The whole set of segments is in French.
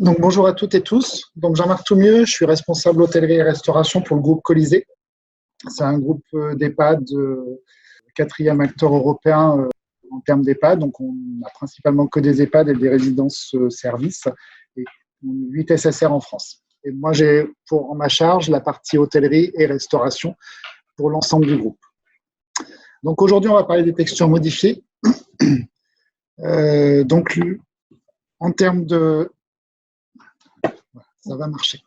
Donc, bonjour à toutes et tous. Donc, Jean-Marc Toumieux, je suis responsable hôtellerie et restauration pour le groupe Colisée. C'est un groupe d'EHPAD, quatrième acteur européen en termes d'EHPAD. Donc, on a principalement que des EHPAD et des résidences services et 8 SSR en France. Et moi, j'ai en ma charge la partie hôtellerie et restauration pour l'ensemble du groupe. Donc, aujourd'hui, on va parler des textures modifiées. Donc, en termes de... Ça va marcher.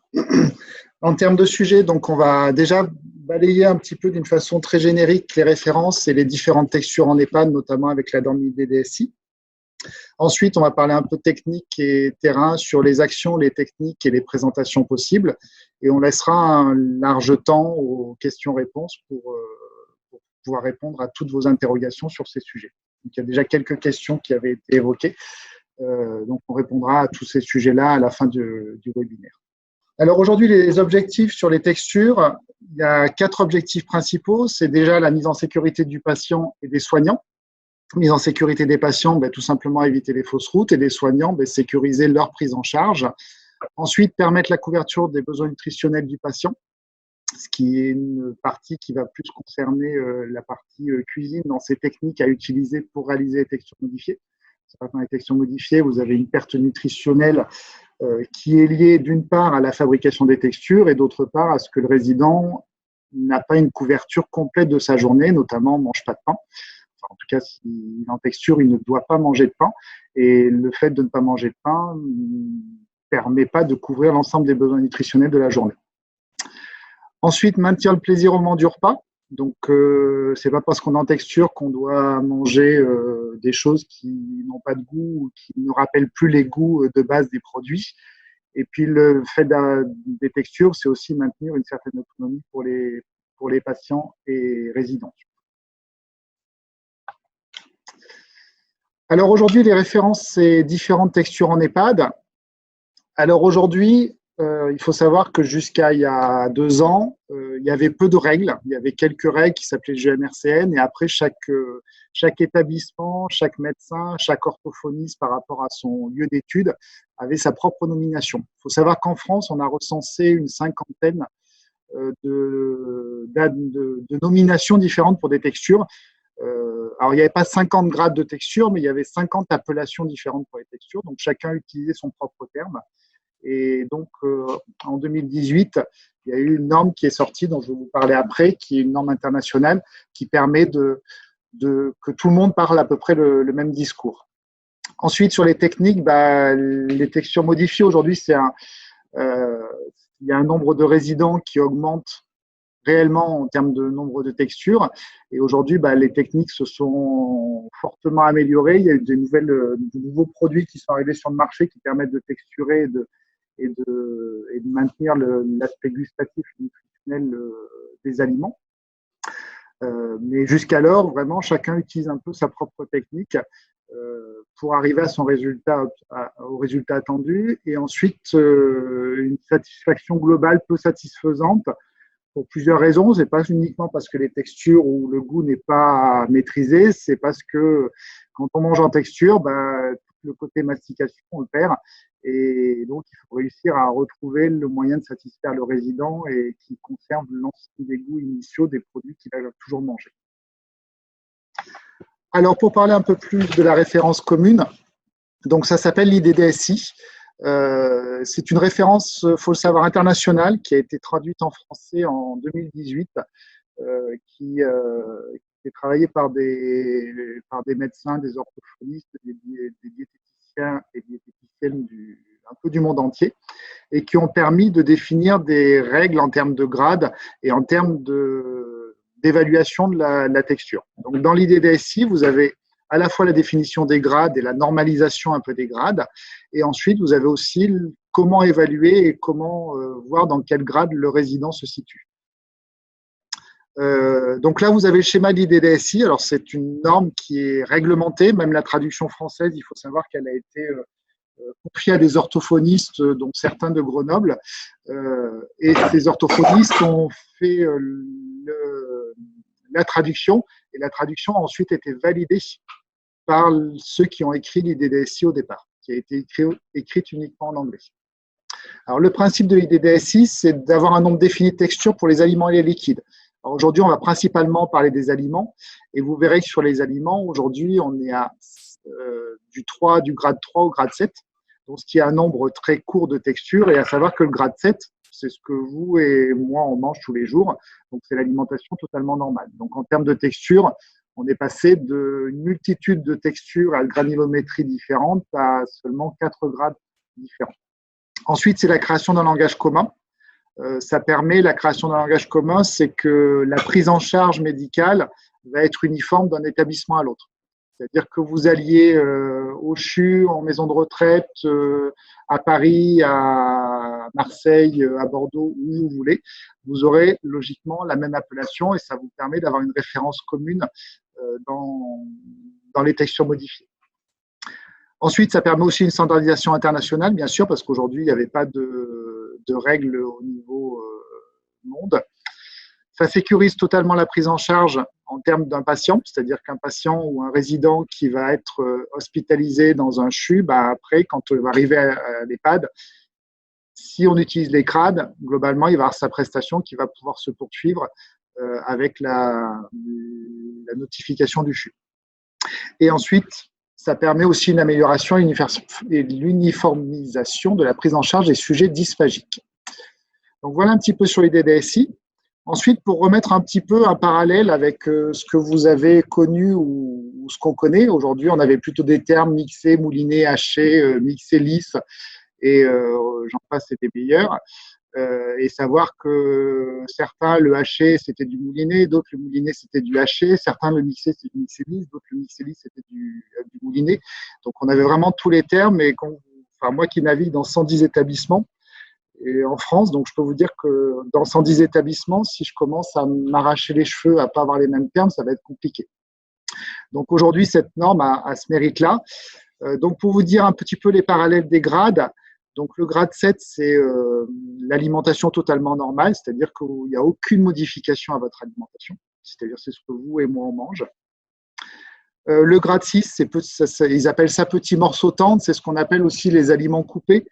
En termes de sujet, donc on va déjà balayer un petit peu d'une façon très générique les références et les différentes textures en EHPAD, notamment avec la norme IDDSI. Ensuite, on va parler un peu technique et terrain sur les actions, les techniques et les présentations possibles. Et on laissera un large temps aux questions-réponses pour pouvoir répondre à toutes vos interrogations sur ces sujets. Donc, il y a déjà quelques questions qui avaient été évoquées. Donc, on répondra à tous ces sujets-là à la fin du webinaire. Alors aujourd'hui, les objectifs sur les textures, il y a 4 objectifs principaux. C'est déjà la mise en sécurité du patient et des soignants. Mise en sécurité des patients, tout simplement éviter les fausses routes, et des soignants, sécuriser leur prise en charge. Ensuite, permettre la couverture des besoins nutritionnels du patient, ce qui est une partie qui va plus concerner la partie cuisine dans ces techniques à utiliser pour réaliser les textures modifiées. Dans les textures modifiées, vous avez une perte nutritionnelle qui est liée d'une part à la fabrication des textures et d'autre part à ce que le résident n'a pas une couverture complète de sa journée, notamment ne mange pas de pain. Enfin, en tout cas, s'il est en texture, il ne doit pas manger de pain. Et le fait de ne pas manger de pain ne permet pas de couvrir l'ensemble des besoins nutritionnels de la journée. Ensuite, maintenir le plaisir au moment du repas. Donc, c'est pas parce qu'on est en texture qu'on doit manger des choses qui n'ont pas de goût ou qui ne rappellent plus les goûts de base des produits. Et puis, le fait des textures, c'est aussi maintenir une certaine autonomie pour les patients et résidents. Alors, aujourd'hui, les références, c'est différentes textures en EHPAD. Alors, aujourd'hui, il faut savoir que jusqu'à il y a 2 ans, il y avait peu de règles. Il y avait quelques règles qui s'appelaient GMRCN et après, chaque établissement, chaque médecin, chaque orthophoniste par rapport à son lieu d'étude avait sa propre nomination. Il faut savoir qu'en France, on a recensé une 50aine de nominations différentes pour des textures. Alors, il n'y avait pas 50 grades de texture, mais il y avait 50 appellations différentes pour les textures. Donc, chacun utilisait son propre terme. Et donc, en 2018, il y a eu une norme qui est sortie, dont je vais vous parler après, qui est une norme internationale qui permet que tout le monde parle à peu près le même discours. Ensuite, sur les techniques, les textures modifiées, aujourd'hui, il y a un nombre de résidents qui augmente réellement en termes de nombre de textures. Et aujourd'hui, les techniques se sont fortement améliorées. Il y a eu de nouveaux produits qui sont arrivés sur le marché qui permettent de texturer et de maintenir l'aspect gustatif et nutritionnel des aliments. Mais jusqu'alors, vraiment, chacun utilise un peu sa propre technique pour arriver à au résultat attendu. Et ensuite, une satisfaction globale peu satisfaisante pour plusieurs raisons. Ce n'est pas uniquement parce que les textures ou le goût n'est pas maîtrisé, c'est parce que quand on mange en texture, le côté mastication, on le perd. Et donc, il faut réussir à retrouver le moyen de satisfaire le résident et qui conserve l'ensemble des goûts initiaux des produits qu'il va toujours manger. Alors, pour parler un peu plus de la référence commune, donc ça s'appelle l'IDDSI. C'est une référence, il faut le savoir, internationale qui a été traduite en français en 2018, qui est travaillée par des médecins, des orthophonistes, des diététiciens et diététiciennes un peu du monde entier, et qui ont permis de définir des règles en termes de grades et en termes d'évaluation de la texture. Donc, dans l'IDDSI, vous avez à la fois la définition des grades et la normalisation un peu des grades. Et ensuite, vous avez aussi comment évaluer et comment voir dans quel grade le résident se situe. Donc là, vous avez le schéma de l'IDDSI. Alors, c'est une norme qui est réglementée. Même la traduction française, il faut savoir qu'elle a été confiée à des orthophonistes, dont certains de Grenoble. Et ces orthophonistes ont fait la traduction. Et la traduction a ensuite été validée par ceux qui ont écrit l'IDDSI au départ, qui a été écrite uniquement en anglais. Alors, le principe de l'IDDSI, c'est d'avoir un nombre défini de textures pour les aliments et les liquides. Aujourd'hui, on va principalement parler des aliments et vous verrez que sur les aliments, aujourd'hui, on est à du grade 3 au grade 7, donc ce qui est un nombre très court de textures, et à savoir que le grade 7, c'est ce que vous et moi, on mange tous les jours, donc c'est l'alimentation totalement normale. Donc en termes de texture, on est passé d'une multitude de textures à granulométrie différentes à seulement 4 grades différents. Ensuite, c'est la création d'un langage commun. Ça permet, la création d'un langage commun, c'est que la prise en charge médicale va être uniforme d'un établissement à l'autre. C'est-à-dire que vous alliez au CHU, en maison de retraite, à Paris, à Marseille, à Bordeaux, où vous voulez, vous aurez logiquement la même appellation et ça vous permet d'avoir une référence commune dans les textures modifiées. Ensuite, ça permet aussi une standardisation internationale, bien sûr, parce qu'aujourd'hui, il n'y avait pas de règles au niveau monde. Ça sécurise totalement la prise en charge en termes d'un patient, c'est-à-dire qu'un patient ou un résident qui va être hospitalisé dans un CHU, après, quand il va arriver à l'EHPAD, si on utilise les CRAD, globalement, il va avoir sa prestation qui va pouvoir se poursuivre avec la notification du CHU. Et ensuite, ça permet aussi une amélioration et l'uniformisation de la prise en charge des sujets dysphagiques. Donc voilà un petit peu sur les DDSI. Ensuite, pour remettre un petit peu un parallèle avec ce que vous avez connu ou ce qu'on connaît, aujourd'hui, on avait plutôt des termes mixés, moulinés, hachés, mixés, lisses, et j'en passe, c'était meilleur. Et savoir que certains, le haché, c'était du mouliné, d'autres, le mouliné, c'était du haché, certains, le mixé, c'était du mixé lisse, d'autres, le mixé lisse, c'était du mouliné. Donc, on avait vraiment tous les termes, et moi qui navigue dans 110 établissements, et en France, donc je peux vous dire que dans 110 établissements, si je commence à m'arracher les cheveux, à ne pas avoir les mêmes termes, ça va être compliqué. Donc aujourd'hui, cette norme a ce mérite-là. Donc pour vous dire un petit peu les parallèles des grades, donc le grade 7, c'est l'alimentation totalement normale, c'est-à-dire qu'il n'y a aucune modification à votre alimentation, c'est-à-dire c'est ce que vous et moi on mange. Le grade 6, ils appellent ça petit morceau tendre, c'est ce qu'on appelle aussi les aliments coupés.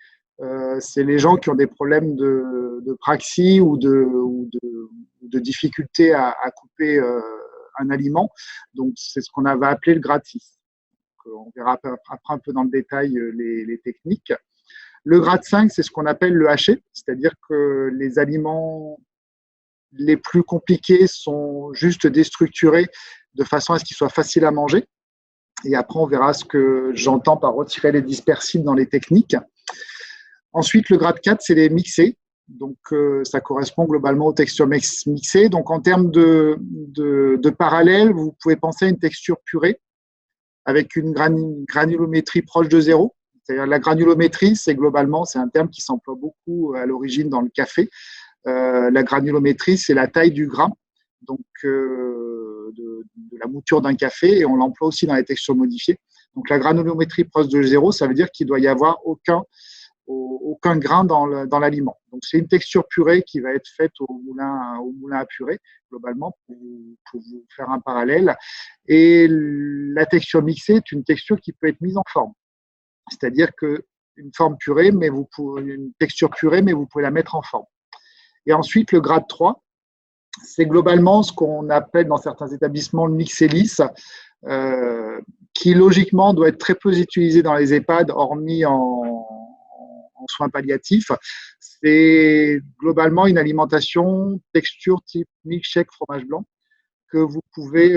C'est les gens qui ont des problèmes de praxie ou de difficulté à couper un aliment. Donc, c'est ce qu'on avait appelé le grade 6. Donc, on verra après un peu dans le détail les techniques. Le grade 5, c'est ce qu'on appelle le haché, c'est-à-dire que les aliments les plus compliqués sont juste déstructurés de façon à ce qu'ils soient faciles à manger. Et après, on verra ce que j'entends par retirer les dispersibles dans les techniques. Ensuite, le grade 4, c'est les mixés. Donc, ça correspond globalement aux textures mixées. Donc, en termes de parallèle, vous pouvez penser à une texture purée avec une granulométrie proche de 0. C'est-à-dire la granulométrie, c'est un terme qui s'emploie beaucoup à l'origine dans le café. La granulométrie, c'est la taille du grain, donc de la mouture d'un café, et on l'emploie aussi dans les textures modifiées. Donc, la granulométrie proche de 0, ça veut dire qu'il doit y avoir aucun grain dans l'aliment. Donc, c'est une texture purée qui va être faite au moulin à purée, globalement, pour vous faire un parallèle. Et la texture mixée est une texture qui peut être mise en forme. C'est-à-dire qu'une forme purée, une texture purée, mais vous pouvez la mettre en forme. Et ensuite, le grade 3, c'est globalement ce qu'on appelle dans certains établissements le mixé lisse, qui logiquement doit être très peu utilisé dans les EHPAD, hormis en soins palliatifs. C'est globalement une alimentation texture type milkshake fromage blanc que vous pouvez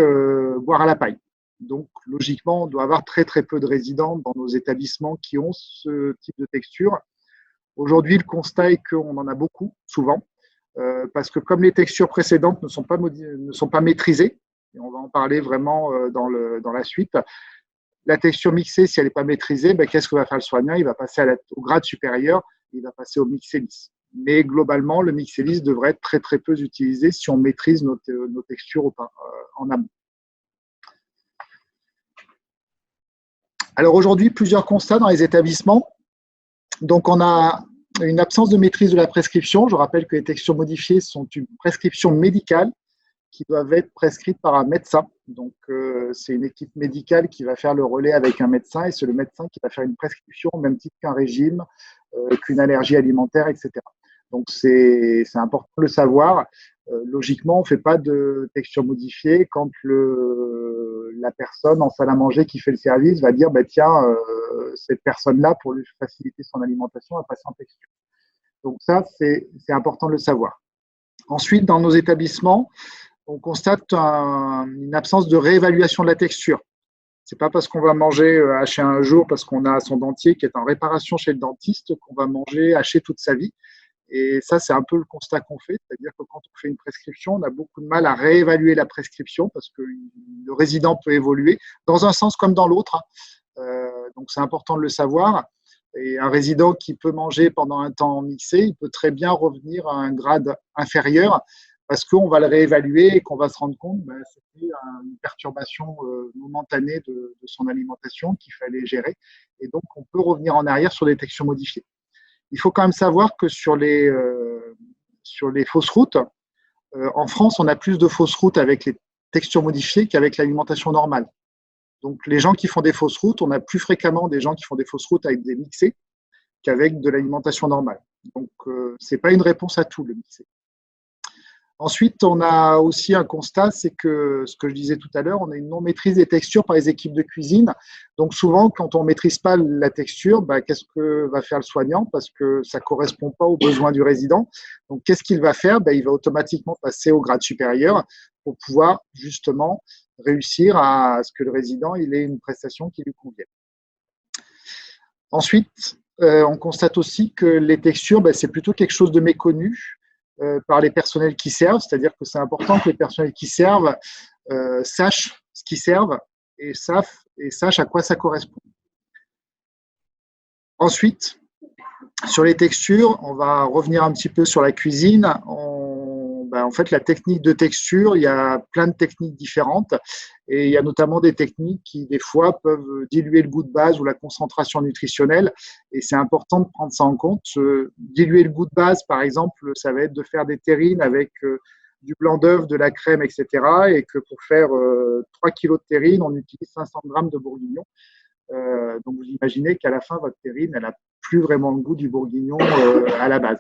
boire à la paille. Donc, logiquement, on doit avoir très très peu de résidents dans nos établissements qui ont ce type de texture. Aujourd'hui, le constat est qu'on en a beaucoup, souvent, parce que comme les textures précédentes ne sont pas maîtrisées, et on va en parler vraiment dans la suite, la texture mixée, si elle n'est pas maîtrisée, qu'est-ce que va faire le soignant? Il va passer au grade supérieur, il va passer au mixé lisse. Mais globalement, le mixé lisse devrait être très très peu utilisé si on maîtrise nos textures en amont. Alors aujourd'hui, plusieurs constats dans les établissements. Donc on a une absence de maîtrise de la prescription. Je rappelle que les textures modifiées sont une prescription médicale qui doivent être prescrites par un médecin. Donc, c'est une équipe médicale qui va faire le relais avec un médecin et c'est le médecin qui va faire une prescription au même titre qu'un régime, qu'une allergie alimentaire, etc. Donc, c'est important de le savoir. Logiquement, on ne fait pas de texture modifiée quand la personne en salle à manger qui fait le service va dire bah, tiens, cette personne-là, pour lui faciliter son alimentation, va passer en texture. Donc, ça, c'est important de le savoir. Ensuite, dans nos établissements, on constate une absence de réévaluation de la texture. C'est pas parce qu'on va manger haché un jour parce qu'on a son dentier qui est en réparation chez le dentiste qu'on va manger haché toute sa vie. Et ça, c'est un peu le constat qu'on fait. C'est-à-dire que quand on fait une prescription, on a beaucoup de mal à réévaluer la prescription parce que le résident peut évoluer dans un sens comme dans l'autre. Donc, c'est important de le savoir. Et un résident qui peut manger pendant un temps mixé, il peut très bien revenir à un grade inférieur parce qu'on va le réévaluer et qu'on va se rendre compte que c'était une perturbation momentanée de son alimentation qu'il fallait gérer. Et donc, on peut revenir en arrière sur des textures modifiées. Il faut quand même savoir que sur les fausses routes, en France, on a plus de fausses routes avec les textures modifiées qu'avec l'alimentation normale. Donc, les gens qui font des fausses routes, on a plus fréquemment des gens qui font des fausses routes avec des mixés qu'avec de l'alimentation normale. Donc, ce n'est pas une réponse à tout, le mixé. Ensuite, on a aussi un constat, c'est que, ce que je disais tout à l'heure, on a une non-maîtrise des textures par les équipes de cuisine. Donc souvent, quand on ne maîtrise pas la texture, qu'est-ce que va faire le soignant? Parce que ça ne correspond pas aux besoins du résident. Donc qu'est-ce qu'il va faire? Il va automatiquement passer au grade supérieur pour pouvoir justement réussir à ce que le résident ait une prestation qui lui convienne. Ensuite, on constate aussi que les textures, c'est plutôt quelque chose de méconnu par les personnels qui servent, c'est-à-dire que c'est important que les personnels qui servent sachent ce qu'ils servent et sachent à quoi ça correspond. Ensuite, sur les textures, on va revenir un petit peu sur la cuisine. En fait, la technique de texture, il y a plein de techniques différentes et il y a notamment des techniques qui, des fois, peuvent diluer le goût de base ou la concentration nutritionnelle et c'est important de prendre ça en compte. Diluer le goût de base, par exemple, ça va être de faire des terrines avec du blanc d'œuf, de la crème, etc. et que pour faire 3 kg de terrine, on utilise 500 g de bourguignon. Donc, vous imaginez qu'à la fin, votre terrine, elle n'a plus vraiment le goût du bourguignon à la base.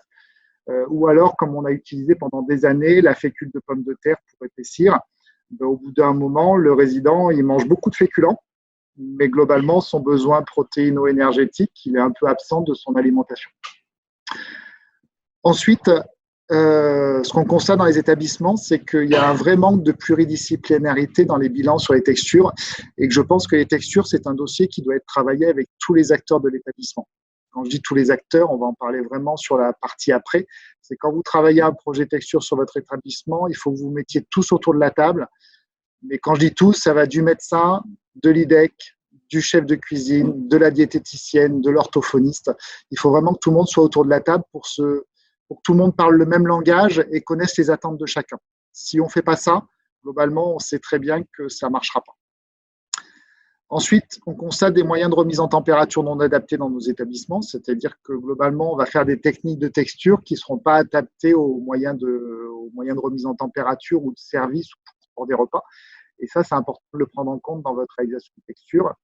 Ou alors, comme on a utilisé pendant des années la fécule de pomme de terre pour épaissir, au bout d'un moment, le résident, il mange beaucoup de féculents, mais globalement, son besoin protéino-énergétique, il est un peu absent de son alimentation. Ensuite, ce qu'on constate dans les établissements, c'est qu'il y a un vrai manque de pluridisciplinarité dans les bilans sur les textures et que je pense que les textures, c'est un dossier qui doit être travaillé avec tous les acteurs de l'établissement. Quand je dis tous les acteurs, on va en parler vraiment sur la partie après. C'est quand vous travaillez un projet texture sur votre établissement, il faut que vous mettiez tous autour de la table. Mais quand je dis tous, ça va du médecin, de l'IDEC, du chef de cuisine, de la diététicienne, de l'orthophoniste. Il faut vraiment que tout le monde soit autour de la table pour que tout le monde parle le même langage et connaisse les attentes de chacun. Si on ne fait pas ça, globalement, on sait très bien que ça ne marchera pas. Ensuite, on constate des moyens de remise en température non adaptés dans nos établissements, c'est-à-dire que globalement, on va faire des techniques de texture qui ne seront pas adaptées aux moyens de remise en température ou de service ou pour des repas. Et ça, c'est important de le prendre en compte dans votre réalisation de texture.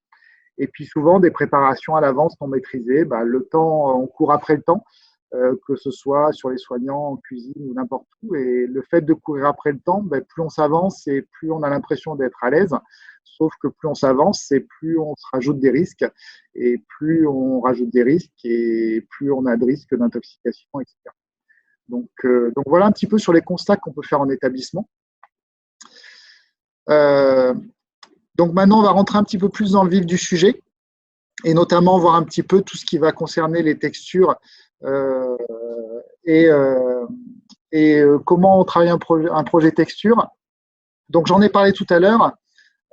Et puis souvent, des préparations à l'avance non maîtrisées. Le temps, on court après le temps, que ce soit sur les soignants, en cuisine ou n'importe où. Et le fait de courir après le temps, plus on s'avance et plus on a l'impression d'être à l'aise. Sauf que plus on s'avance, et plus on se rajoute des risques. Et plus on rajoute des risques, et plus on a de risques d'intoxication, etc. Donc voilà un petit peu sur les constats qu'on peut faire en établissement. Donc maintenant, on va rentrer un petit peu plus dans le vif du sujet et notamment voir un petit peu tout ce qui va concerner les textures et comment on travaille un projet texture. Donc j'en ai parlé tout à l'heure.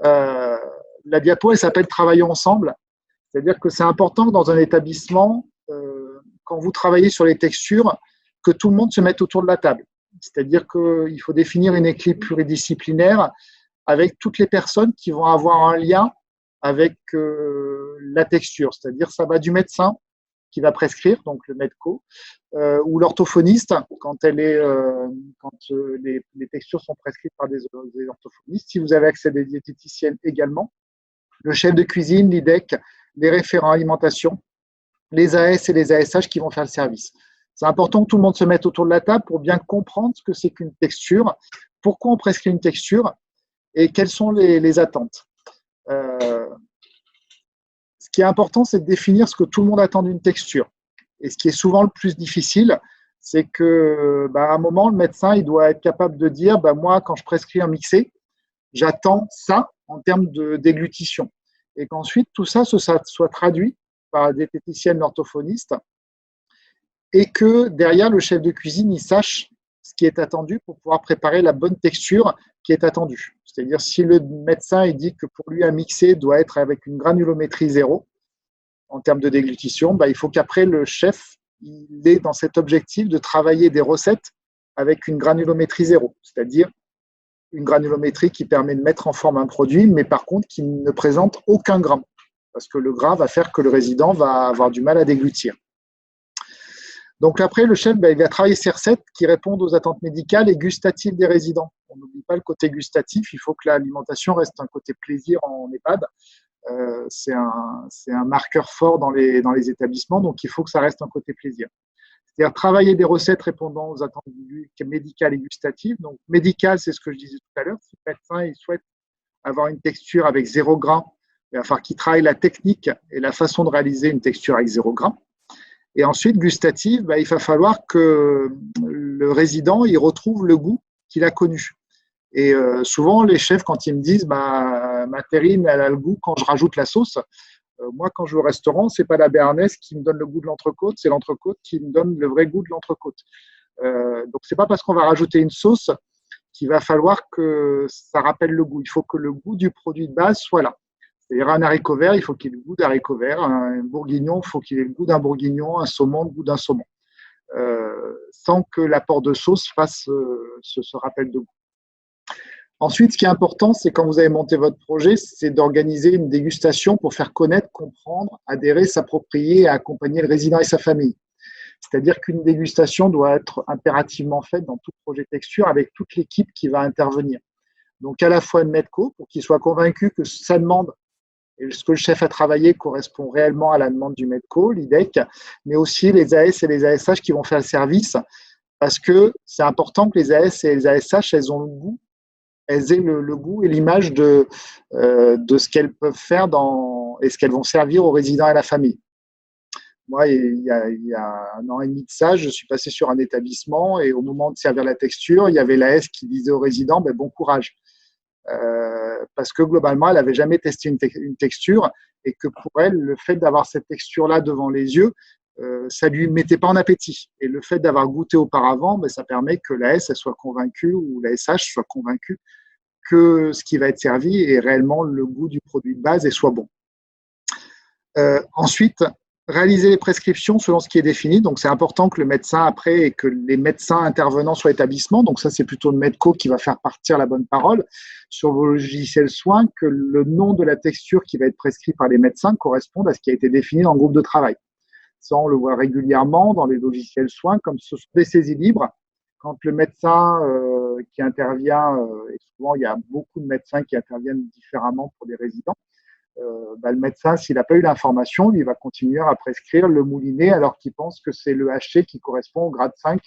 La diapo, elle s'appelle « Travaillons ensemble ». C'est-à-dire que c'est important que dans un établissement, quand vous travaillez sur les textures, que tout le monde se mette autour de la table. C'est-à-dire qu'il faut définir une équipe pluridisciplinaire avec toutes les personnes qui vont avoir un lien avec la texture. C'est-à-dire ça va du médecin qui va prescrire, donc le medco, ou l'orthophoniste quand les textures sont prescrites par des orthophonistes. Si vous avez accès à des diététiciennes également, le chef de cuisine, l'IDEC, les référents alimentation, les AS et les ASH qui vont faire le service. C'est important que tout le monde se mette autour de la table pour bien comprendre ce que c'est qu'une texture, pourquoi on prescrit une texture et quelles sont les attentes. Ce qui est important, c'est de définir ce que tout le monde attend d'une texture. Et ce qui est souvent le plus difficile, c'est qu'à un moment, le médecin il doit être capable de dire moi, quand je prescris un mixé, j'attends ça en termes de déglutition. Et qu'ensuite, tout ça soit traduit par des diététiciennes orthophonistes et que derrière, le chef de cuisine il sache ce qui est attendu pour pouvoir préparer la bonne texture qui est attendue. C'est-à-dire, si le médecin il dit que pour lui, un mixé doit être avec une granulométrie 0 en termes de déglutition, il faut qu'après, le chef il ait dans cet objectif de travailler des recettes avec une granulométrie 0, c'est-à-dire une granulométrie qui permet de mettre en forme un produit, mais par contre qui ne présente aucun gras, parce que le gras va faire que le résident va avoir du mal à déglutir. Donc après, le chef il va travailler ces recettes qui répondent aux attentes médicales et gustatives des résidents. On n'oublie pas le côté gustatif, il faut que l'alimentation reste un côté plaisir en EHPAD. C'est un marqueur fort dans les établissements, donc il faut que ça reste un côté plaisir. C'est-à-dire travailler des recettes répondant aux attentes médicales et gustatives. Donc médical, c'est ce que je disais tout à l'heure. Si le médecin il souhaite avoir une texture avec 0 gras, il va falloir qu'il travaille la technique et la façon de réaliser une texture avec 0 gras. Et ensuite, gustative, il va falloir que le résident il retrouve le goût qu'il a connu. Et souvent, les chefs, quand ils me disent ma terrine, elle a le goût quand je rajoute la sauce, moi, quand je vais au restaurant, ce n'est pas la béarnaise qui me donne le goût de l'entrecôte, c'est l'entrecôte qui me donne le vrai goût de l'entrecôte. Donc, ce n'est pas parce qu'on va rajouter une sauce qu'il va falloir que ça rappelle le goût. Il faut que le goût du produit de base soit là. C'est-à-dire un haricot vert, il faut qu'il ait le goût d'haricot vert. Un bourguignon, il faut qu'il ait le goût d'un bourguignon. Un saumon, le goût d'un saumon. Sans que l'apport de sauce fasse ce rappel de goût. Ensuite, ce qui est important, c'est quand vous avez monté votre projet, c'est d'organiser une dégustation pour faire connaître, comprendre, adhérer, s'approprier et accompagner le résident et sa famille. C'est-à-dire qu'une dégustation doit être impérativement faite dans tout projet texture avec toute l'équipe qui va intervenir. Donc, à la fois le medco, pour qu'il soit convaincu que sa demande et ce que le chef a travaillé correspond réellement à la demande du medco, l'IDEC, mais aussi les AS et les ASH qui vont faire le service, parce que c'est important que les AS et les ASH, elles aient le goût et l'image de ce qu'elles peuvent faire et ce qu'elles vont servir aux résidents et à la famille. Moi, il y a 1 an et demi de ça, je suis passé sur un établissement et au moment de servir la texture, il y avait l'AS qui disait aux résidents bon courage. Parce que globalement, elle n'avait jamais testé une texture et que pour elle, le fait d'avoir cette texture-là devant les yeux, ça ne lui mettait pas en appétit. Et le fait d'avoir goûté auparavant, ça permet que l'AS soit convaincue ou la SH soit convaincue que ce qui va être servi est réellement le goût du produit de base et soit bon. Ensuite, réaliser les prescriptions selon ce qui est défini. Donc, c'est important que le médecin après et que les médecins intervenants sur l'établissement, donc ça, c'est plutôt le medco qui va faire partir la bonne parole sur vos logiciels soins, que le nom de la texture qui va être prescrit par les médecins corresponde à ce qui a été défini dans le groupe de travail. Ça, on le voit régulièrement dans les logiciels soins, comme ce sont des saisies libres. Quand le médecin qui intervient, et souvent il y a beaucoup de médecins qui interviennent différemment pour des résidents, le médecin, s'il n'a pas eu l'information, il va continuer à prescrire le moulinet alors qu'il pense que c'est le HC qui correspond au grade 5,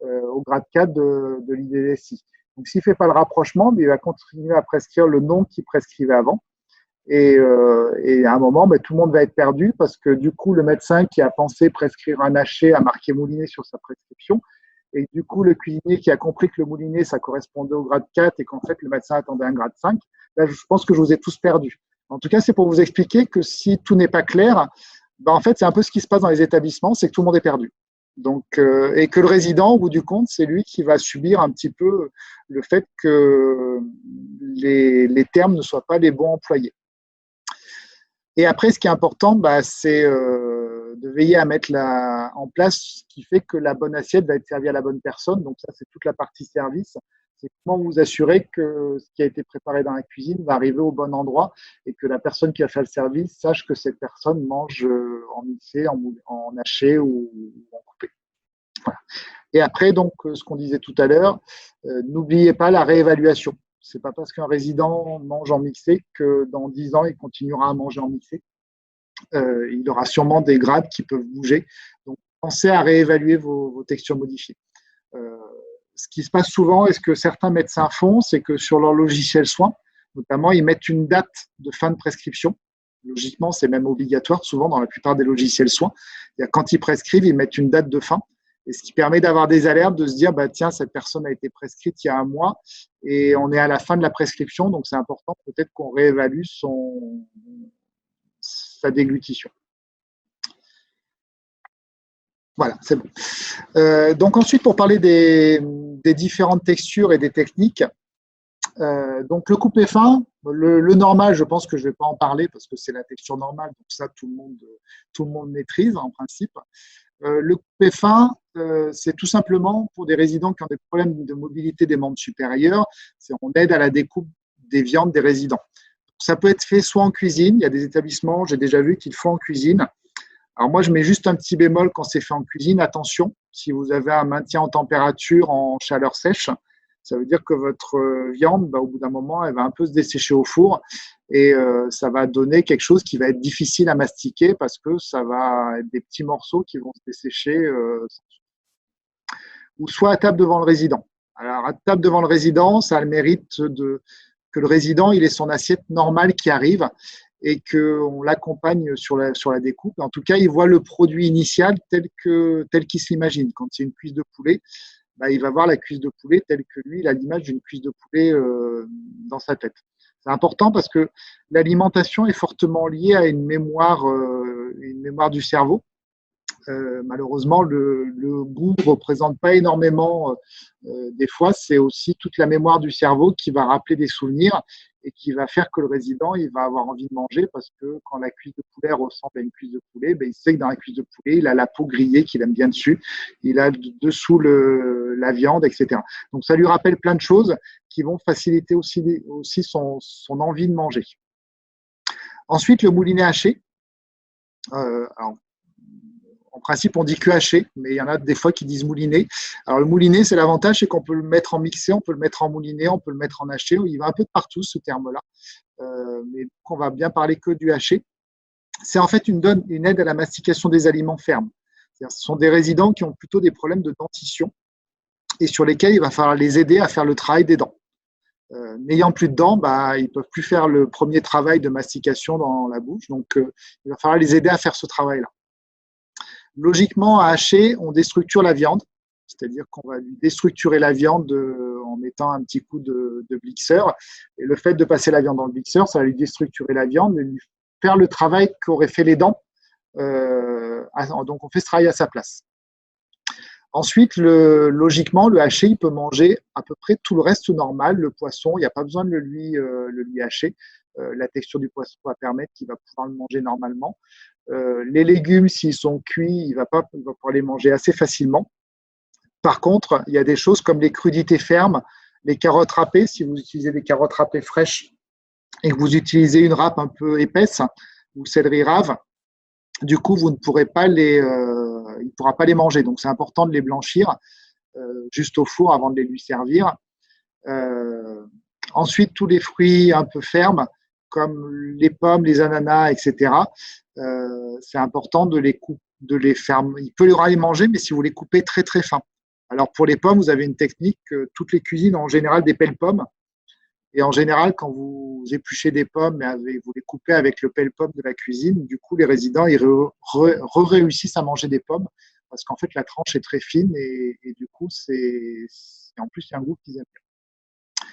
au grade 4 de l'IDDSI. Donc, s'il ne fait pas le rapprochement, il va continuer à prescrire le nom qu'il prescrivait avant. Et à un moment, tout le monde va être perdu parce que du coup, le médecin qui a pensé prescrire un HC a marqué moulinet sur sa prescription. Et du coup, le cuisinier qui a compris que le moulinet, ça correspondait au grade 4 et qu'en fait, le médecin attendait un grade 5, là, je pense que je vous ai tous perdus. En tout cas, c'est pour vous expliquer que si tout n'est pas clair, en fait, c'est un peu ce qui se passe dans les établissements, c'est que tout le monde est perdu. Donc, et que le résident, au bout du compte, c'est lui qui va subir un petit peu le fait que les termes ne soient pas les bons employés. Et après, ce qui est important, c'est de veiller à mettre en place ce qui fait que la bonne assiette va être servie à la bonne personne. Donc ça, c'est toute la partie service. C'est comment vous assurer que ce qui a été préparé dans la cuisine va arriver au bon endroit et que la personne qui a fait le service sache que cette personne mange en mixé, en haché ou en coupé. Voilà. Et après, donc, ce qu'on disait tout à l'heure, n'oubliez pas la réévaluation. Ce n'est pas parce qu'un résident mange en mixé que dans 10 ans, il continuera à manger en mixé. Il aura sûrement des grades qui peuvent bouger. Donc, pensez à réévaluer vos textures modifiées. Ce qui se passe souvent, et ce que certains médecins font, c'est que sur leur logiciel soin, notamment, ils mettent une date de fin de prescription. Logiquement, c'est même obligatoire, souvent dans la plupart des logiciels soins. Quand ils prescrivent, ils mettent une date de fin. Et ce qui permet d'avoir des alertes, de se dire, bah, tiens, cette personne a été prescrite il y a un mois et on est à la fin de la prescription, donc c'est important peut-être qu'on réévalue sa déglutition. Voilà, c'est bon. Donc ensuite, pour parler des différentes textures et des techniques, donc le coupé fin, le normal, je pense que je ne vais pas en parler parce que c'est la texture normale, donc ça, tout le monde maîtrise en principe. Le coupé fin, c'est tout simplement pour des résidents qui ont des problèmes de mobilité des membres supérieurs, on aide à la découpe des viandes des résidents. Ça peut être fait soit en cuisine, il y a des établissements, j'ai déjà vu qu'ils le font en cuisine. Alors moi, je mets juste un petit bémol quand c'est fait en cuisine. Attention, si vous avez un maintien en température en chaleur sèche, ça veut dire que votre viande, au bout d'un moment, elle va un peu se dessécher au four et ça va donner quelque chose qui va être difficile à mastiquer parce que ça va être des petits morceaux qui vont se dessécher ou soit à table devant le résident. Alors, à table devant le résident, ça a le mérite que le résident il ait son assiette normale qui arrive et qu'on l'accompagne sur la découpe. En tout cas, il voit le produit initial tel qu'il s'imagine. Quand c'est une cuisse de poulet, il va voir la cuisse de poulet telle que lui, il a l'image d'une cuisse de poulet dans sa tête. C'est important parce que l'alimentation est fortement liée à une mémoire du cerveau. Malheureusement, le goût ne représente pas énormément. Des fois, c'est aussi toute la mémoire du cerveau qui va rappeler des souvenirs et qui va faire que le résident il va avoir envie de manger parce que quand la cuisse de poulet ressemble à une cuisse de poulet, il sait que dans la cuisse de poulet, il a la peau grillée qu'il aime bien dessus, il a dessous la viande, etc. Donc, ça lui rappelle plein de choses qui vont faciliter aussi son envie de manger. Ensuite, le moulinet haché. Alors, en principe, on dit que haché, mais il y en a des fois qui disent mouliné. Alors, le mouliné, c'est l'avantage, c'est qu'on peut le mettre en mixé, on peut le mettre en mouliné, on peut le mettre en haché. Il va un peu de partout, ce terme-là. Mais on va bien parler que du haché. C'est en fait une aide à la mastication des aliments fermes. Ce sont des résidents qui ont plutôt des problèmes de dentition et sur lesquels il va falloir les aider à faire le travail des dents. N'ayant plus de dents, ils ne peuvent plus faire le premier travail de mastication dans la bouche. Donc, il va falloir les aider à faire ce travail-là. Logiquement, à hacher, on déstructure la viande, c'est-à-dire qu'on va lui déstructurer la viande en mettant un petit coup de blixeur. Et le fait de passer la viande dans le blixeur, ça va lui déstructurer la viande et lui faire le travail qu'auraient fait les dents. Donc, on fait ce travail à sa place. Ensuite, logiquement, le haché, il peut manger à peu près tout le reste normal. Le poisson, il n'y a pas besoin de le lui hacher. La texture du poisson va permettre qu'il va pouvoir le manger normalement. Les légumes, s'ils sont cuits, il va pouvoir les manger assez facilement. Par contre, il y a des choses comme les crudités fermes, les carottes râpées. Si vous utilisez des carottes râpées fraîches et que vous utilisez une râpe un peu épaisse ou céleri rave, du coup, vous ne pourrez pas il ne pourra pas les manger. Donc, c'est important de les blanchir juste au four avant de les lui servir. Ensuite, tous les fruits un peu fermes, comme les pommes, les ananas, etc., c'est important de les faire. Il peut les manger, mais si vous les coupez très, très fins. Alors, pour les pommes, vous avez une technique. Toutes les cuisines ont en général des pelles-pommes. Et en général, quand vous épluchez des pommes, vous les coupez avec le pelle-pomme de la cuisine, du coup, les résidents ils réussissent à manger des pommes parce qu'en fait, la tranche est très fine et du coup, en plus, il y a un goût qu'ils aiment bien.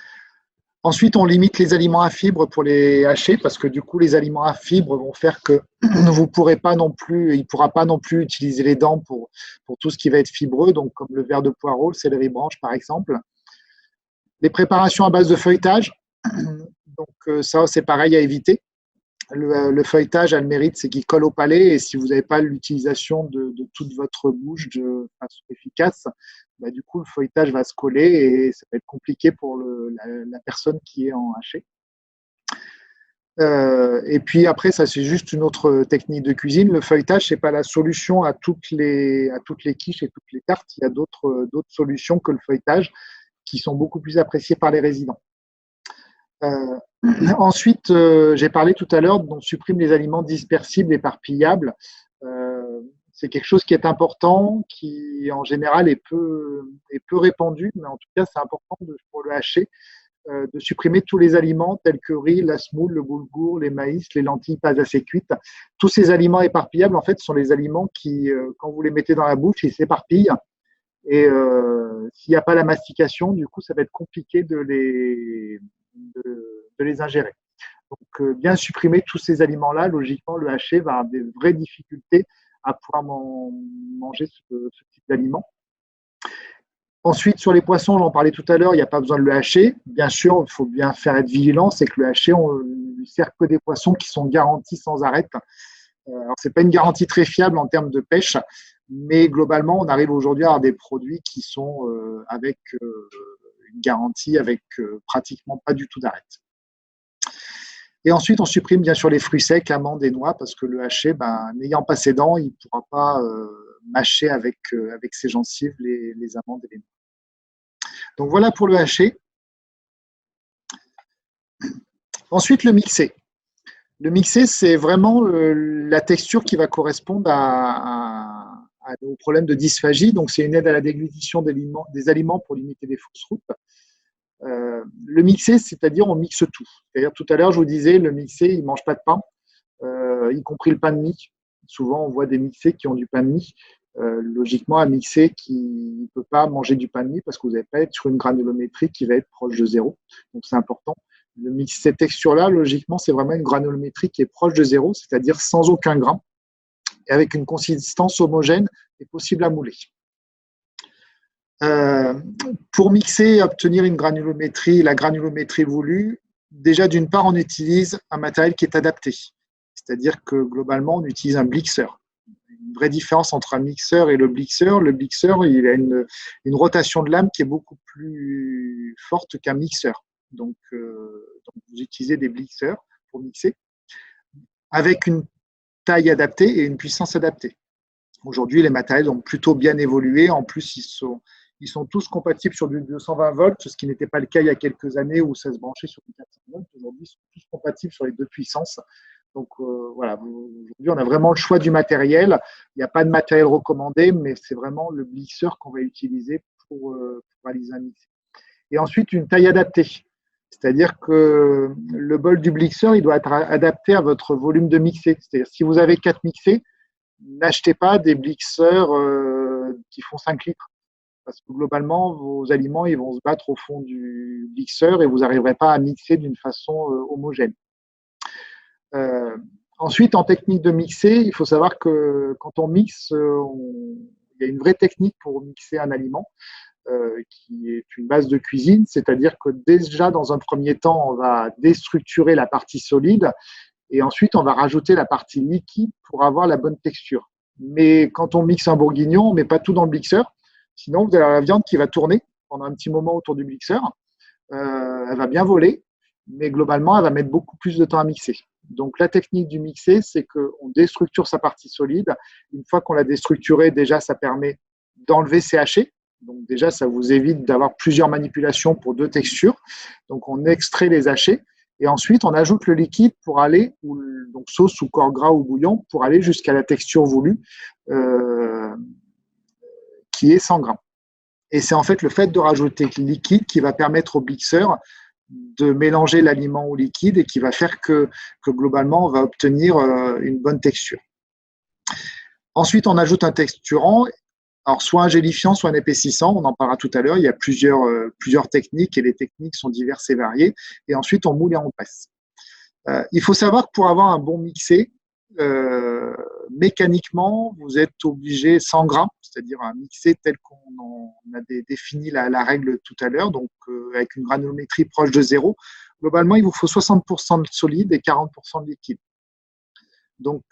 Ensuite, on limite les aliments à fibres pour les hacher parce que du coup, les aliments à fibres vont faire que il ne pourra pas non plus utiliser les dents pour tout ce qui va être fibreux, donc comme le verre de poireau, le céleri branche par exemple. Les préparations à base de feuilletage, donc ça c'est pareil à éviter. Le feuilletage a le mérite, c'est qu'il colle au palais, et si vous n'avez pas l'utilisation de toute votre bouche de façon efficace, bah, du coup, le feuilletage va se coller et ça va être compliqué pour la personne qui est en haché. Et puis après, ça c'est juste une autre technique de cuisine. Le feuilletage, c'est pas la solution à toutes les quiches et toutes les tartes. Il y a d'autres solutions que le feuilletage qui sont beaucoup plus appréciées par les résidents. Euh, Ensuite, j'ai parlé tout à l'heure dont supprime les aliments dispersibles, éparpillables. C'est quelque chose qui est important, qui en général est peu répandu, mais en tout cas, c'est important pour le hacher de supprimer tous les aliments tels que riz, la semoule, le boulgour, les maïs, les lentilles pas assez cuites. Tous ces aliments éparpillables, en fait, sont les aliments qui, quand vous les mettez dans la bouche, ils s'éparpillent. Et s'il n'y a pas la mastication, du coup, ça va être compliqué de les ingérer. Donc, bien supprimer tous ces aliments-là, logiquement, le haché va avoir des vraies difficultés à pouvoir manger ce type d'aliments. Ensuite, sur les poissons, j'en parlais tout à l'heure, il n'y a pas besoin de le hacher. Bien sûr, il faut bien faire être vigilant, c'est que le haché, on ne sert que des poissons qui sont garantis sans arrêt. Alors, ce n'est pas une garantie très fiable en termes de pêche, mais globalement, on arrive aujourd'hui à avoir des produits qui sont avec une garantie, avec pratiquement pas du tout d'arrêt. Et ensuite, on supprime bien sûr les fruits secs, amandes et noix, parce que le haché, n'ayant pas ses dents, il ne pourra pas mâcher avec ses gencives les amandes et les noix. Donc voilà pour le haché. Ensuite, le mixé. Le mixé, c'est vraiment la texture qui va correspondre au problème de dysphagie. Donc, c'est une aide à la déglutition des aliments pour limiter les fausses routes. Le mixé, c'est-à-dire on mixe tout. C'est-à-dire tout à l'heure, je vous disais, le mixé, il ne mange pas de pain, y compris le pain de mie. Souvent, on voit des mixés qui ont du pain de mie. Logiquement, un mixé qui ne peut pas manger du pain de mie parce que vous n'allez pas être sur une granulométrie qui va être proche de zéro. Donc, c'est important. Cette texture-là, logiquement, c'est vraiment une granulométrie qui est proche de zéro, c'est-à-dire sans aucun grain, et avec une consistance homogène et possible à mouler. Pour mixer et obtenir la granulométrie voulue, déjà d'une part, on utilise un matériel qui est adapté. C'est-à-dire que globalement, on utilise un blixeur. Une vraie différence entre un mixeur et le blixeur. Le blixeur, il a une rotation de lame qui est beaucoup plus forte qu'un mixeur. Donc, vous utilisez des blixeurs pour mixer avec une taille adaptée et une puissance adaptée. Aujourd'hui, les matériels ont plutôt bien évolué. En plus, ils sont tous compatibles sur du 220 volts, ce qui n'était pas le cas il y a quelques années où ça se branchait sur du 400 volts. Aujourd'hui, ils sont tous compatibles sur les deux puissances. Donc voilà, aujourd'hui, on a vraiment le choix du matériel. Il n'y a pas de matériel recommandé, mais c'est vraiment le blixeur qu'on va utiliser pour réaliser un mix. Et ensuite, une taille adaptée. C'est-à-dire que le bol du blixeur, il doit être adapté à votre volume de mixé. C'est-à-dire si vous avez 4 mixés, n'achetez pas des blixeurs qui font 5 litres. Parce que globalement, vos aliments ils vont se battre au fond du blixeur et vous n'arriverez pas à mixer d'une façon homogène. Ensuite, en technique de mixer, il faut savoir que quand on mixe, il y a une vraie technique pour mixer un aliment. Qui est une base de cuisine, c'est-à-dire que déjà dans un premier temps, on va déstructurer la partie solide et ensuite on va rajouter la partie liquide pour avoir la bonne texture. Mais quand on mixe un bourguignon, on ne met pas tout dans le mixeur, sinon vous avez la viande qui va tourner pendant un petit moment autour du mixeur, elle va bien voler, mais globalement elle va mettre beaucoup plus de temps à mixer. Donc la technique du mixer, c'est qu'on déstructure sa partie solide. Une fois qu'on l'a déstructurée, déjà ça permet d'enlever ses hachés. Donc déjà, ça vous évite d'avoir plusieurs manipulations pour deux textures. Donc on extrait les hachés et ensuite on ajoute le liquide pour aller, donc sauce ou corps gras ou bouillon, pour aller jusqu'à la texture voulue qui est 100 grammes. Et c'est en fait le fait de rajouter le liquide qui va permettre au mixeur de mélanger l'aliment au liquide et qui va faire que globalement on va obtenir une bonne texture. Ensuite, on ajoute un texturant. Alors, soit un gélifiant, soit un épaississant, on en parlera tout à l'heure. Il y a plusieurs techniques et les techniques sont diverses et variées. Et ensuite, on moule et on presse. Il faut savoir que pour avoir un bon mixé, mécaniquement, vous êtes obligé 100 grammes, c'est-à-dire un mixé tel qu'on a défini la règle tout à l'heure, donc avec une granulométrie proche de zéro. Globalement, il vous faut 60% de solide et 40% de liquide. Donc,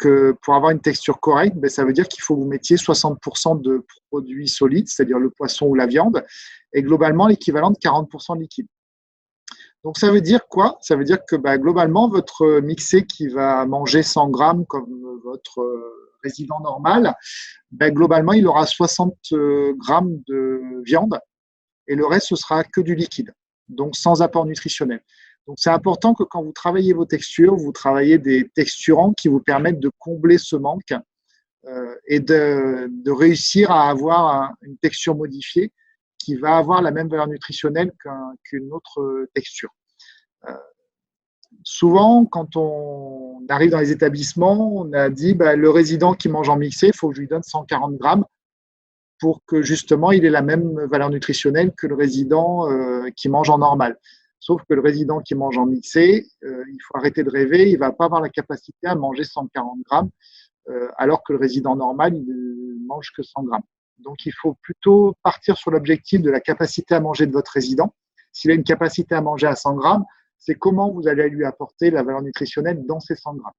pour avoir une texture correcte, ben, ça veut dire qu'il faut que vous mettiez 60% de produits solides, c'est-à-dire le poisson ou la viande, et globalement l'équivalent de 40% de liquide. Donc, ça veut dire quoi? Ça veut dire que bah, globalement, votre mixé qui va manger 100 grammes comme votre résident normal, bah, globalement, il aura 60 grammes de viande et le reste, ce sera que du liquide, donc sans apport nutritionnel. Donc, c'est important que quand vous travaillez vos textures, vous travaillez des texturants qui vous permettent de combler ce manque et de réussir à avoir une texture modifiée qui va avoir la même valeur nutritionnelle qu'une autre texture. Souvent, quand on arrive dans les établissements, on a dit bah, le résident qui mange en mixé, il faut que je lui donne 140 grammes pour que justement il ait la même valeur nutritionnelle que le résident qui mange en normal. Sauf que le résident qui mange en mixé, il faut arrêter de rêver, il ne va pas avoir la capacité à manger 140 grammes, alors que le résident normal, il ne mange que 100 grammes. Donc il faut plutôt partir sur l'objectif de la capacité à manger de votre résident. S'il a une capacité à manger à 100 grammes, c'est comment vous allez lui apporter la valeur nutritionnelle dans ces 100 grammes.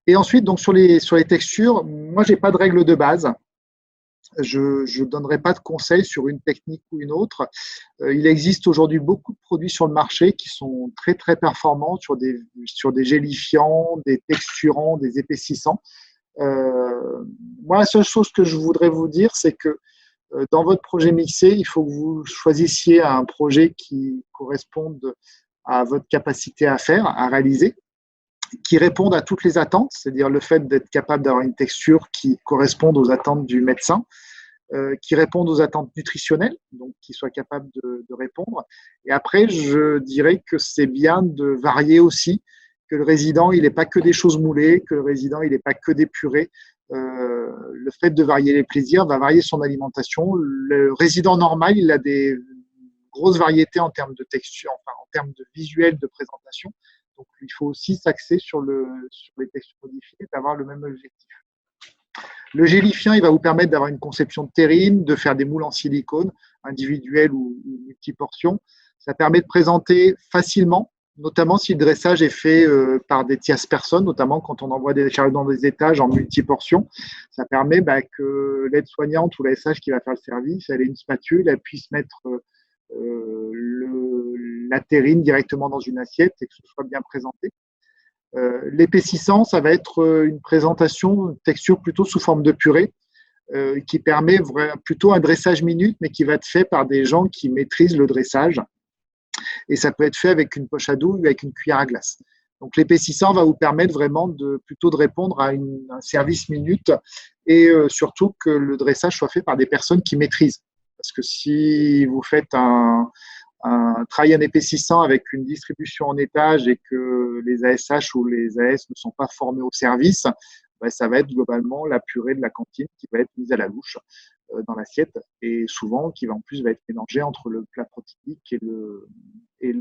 Et ensuite, donc sur les textures, moi, je n'ai pas de règle de base. Je ne donnerai pas de conseils sur une technique ou une autre. Il existe aujourd'hui beaucoup de produits sur le marché qui sont très, très performants sur des gélifiants, des texturants, des épaississants. Moi, la seule chose que je voudrais vous dire, c'est que dans votre projet mixé, il faut que vous choisissiez un projet qui corresponde à votre capacité à faire, à réaliser, qui réponde à toutes les attentes, c'est-à-dire le fait d'être capable d'avoir une texture qui corresponde aux attentes du médecin, qui réponde aux attentes nutritionnelles, donc qui soit capable de répondre. Et après, je dirais que c'est bien de varier aussi, que le résident, il n'est pas que des choses moulées, que le résident, il n'est pas que des purées. Le fait de varier les plaisirs va varier son alimentation. Le résident normal, il a des grosses variétés en termes de texture, enfin, en termes de visuel, de présentation. Donc, il faut aussi s'axer sur les textures modifiées et d'avoir le même objectif. Le gélifiant, il va vous permettre d'avoir une conception de terrine, de faire des moules en silicone, individuels ou multiportions. Ça permet de présenter facilement, notamment si le dressage est fait par des tierces personnes, notamment quand on envoie des chariots dans des étages en multiportions. Ça permet que l'aide-soignante ou la SH qui va faire le service, elle ait une spatule, elle puisse mettre la terrine directement dans une assiette et que ce soit bien présenté. L'épaississant, ça va être une présentation, une texture plutôt sous forme de purée, qui permet plutôt un dressage minute, mais qui va être fait par des gens qui maîtrisent le dressage. Et ça peut être fait avec une poche à douille ou avec une cuillère à glace. Donc l'épaississant va vous permettre vraiment plutôt de répondre à un service minute et surtout que le dressage soit fait par des personnes qui maîtrisent. Parce que si vous faites un travail en épaississant avec une distribution en étage et que les ASH ou les AS ne sont pas formés au service, ça va être globalement la purée de la cantine qui va être mise à la louche dans l'assiette et souvent qui va en plus va être mélangée entre le plat protéique et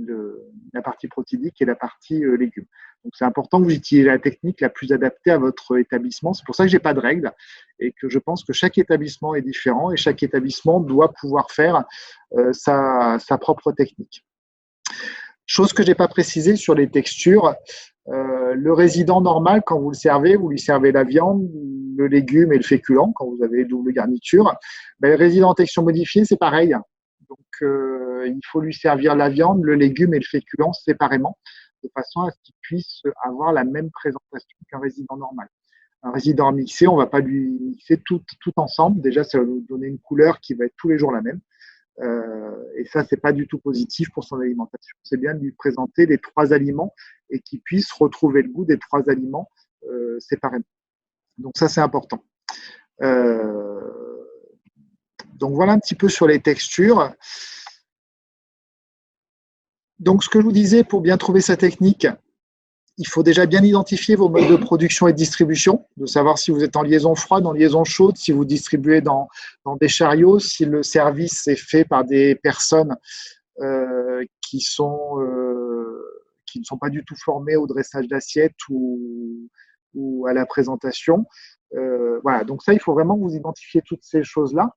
la partie protéique et la partie légumes. Donc c'est important que vous utilisez la technique la plus adaptée à votre établissement. C'est pour ça que j'ai pas de règles et que je pense que chaque établissement est différent et chaque établissement doit pouvoir faire sa propre technique. Chose que je n'ai pas précisée sur les textures, le résident normal, quand vous lui servez la viande, le légume et le féculent, quand vous avez double garniture. Le résident en texture modifiée, c'est pareil. Donc, il faut lui servir la viande, le légume et le féculent séparément, de façon à ce qu'il puisse avoir la même présentation qu'un résident normal. Un résident mixé, on ne va pas lui mixer tout ensemble. Déjà, ça va nous donner une couleur qui va être tous les jours la même. Et ça, c'est pas du tout positif pour son alimentation. C'est bien de lui présenter les 3 aliments et qu'il puisse retrouver le goût des 3 aliments séparément. Donc ça, c'est important. Donc voilà un petit peu sur les textures. Donc ce que je vous disais, pour bien trouver sa technique, il faut déjà bien identifier vos modes de production et de distribution, de savoir si vous êtes en liaison froide, en liaison chaude, si vous distribuez dans des chariots, si le service est fait par des personnes qui ne sont pas du tout formées au dressage d'assiette ou à la présentation. Voilà, donc ça, il faut vraiment que vous identifiez toutes ces choses-là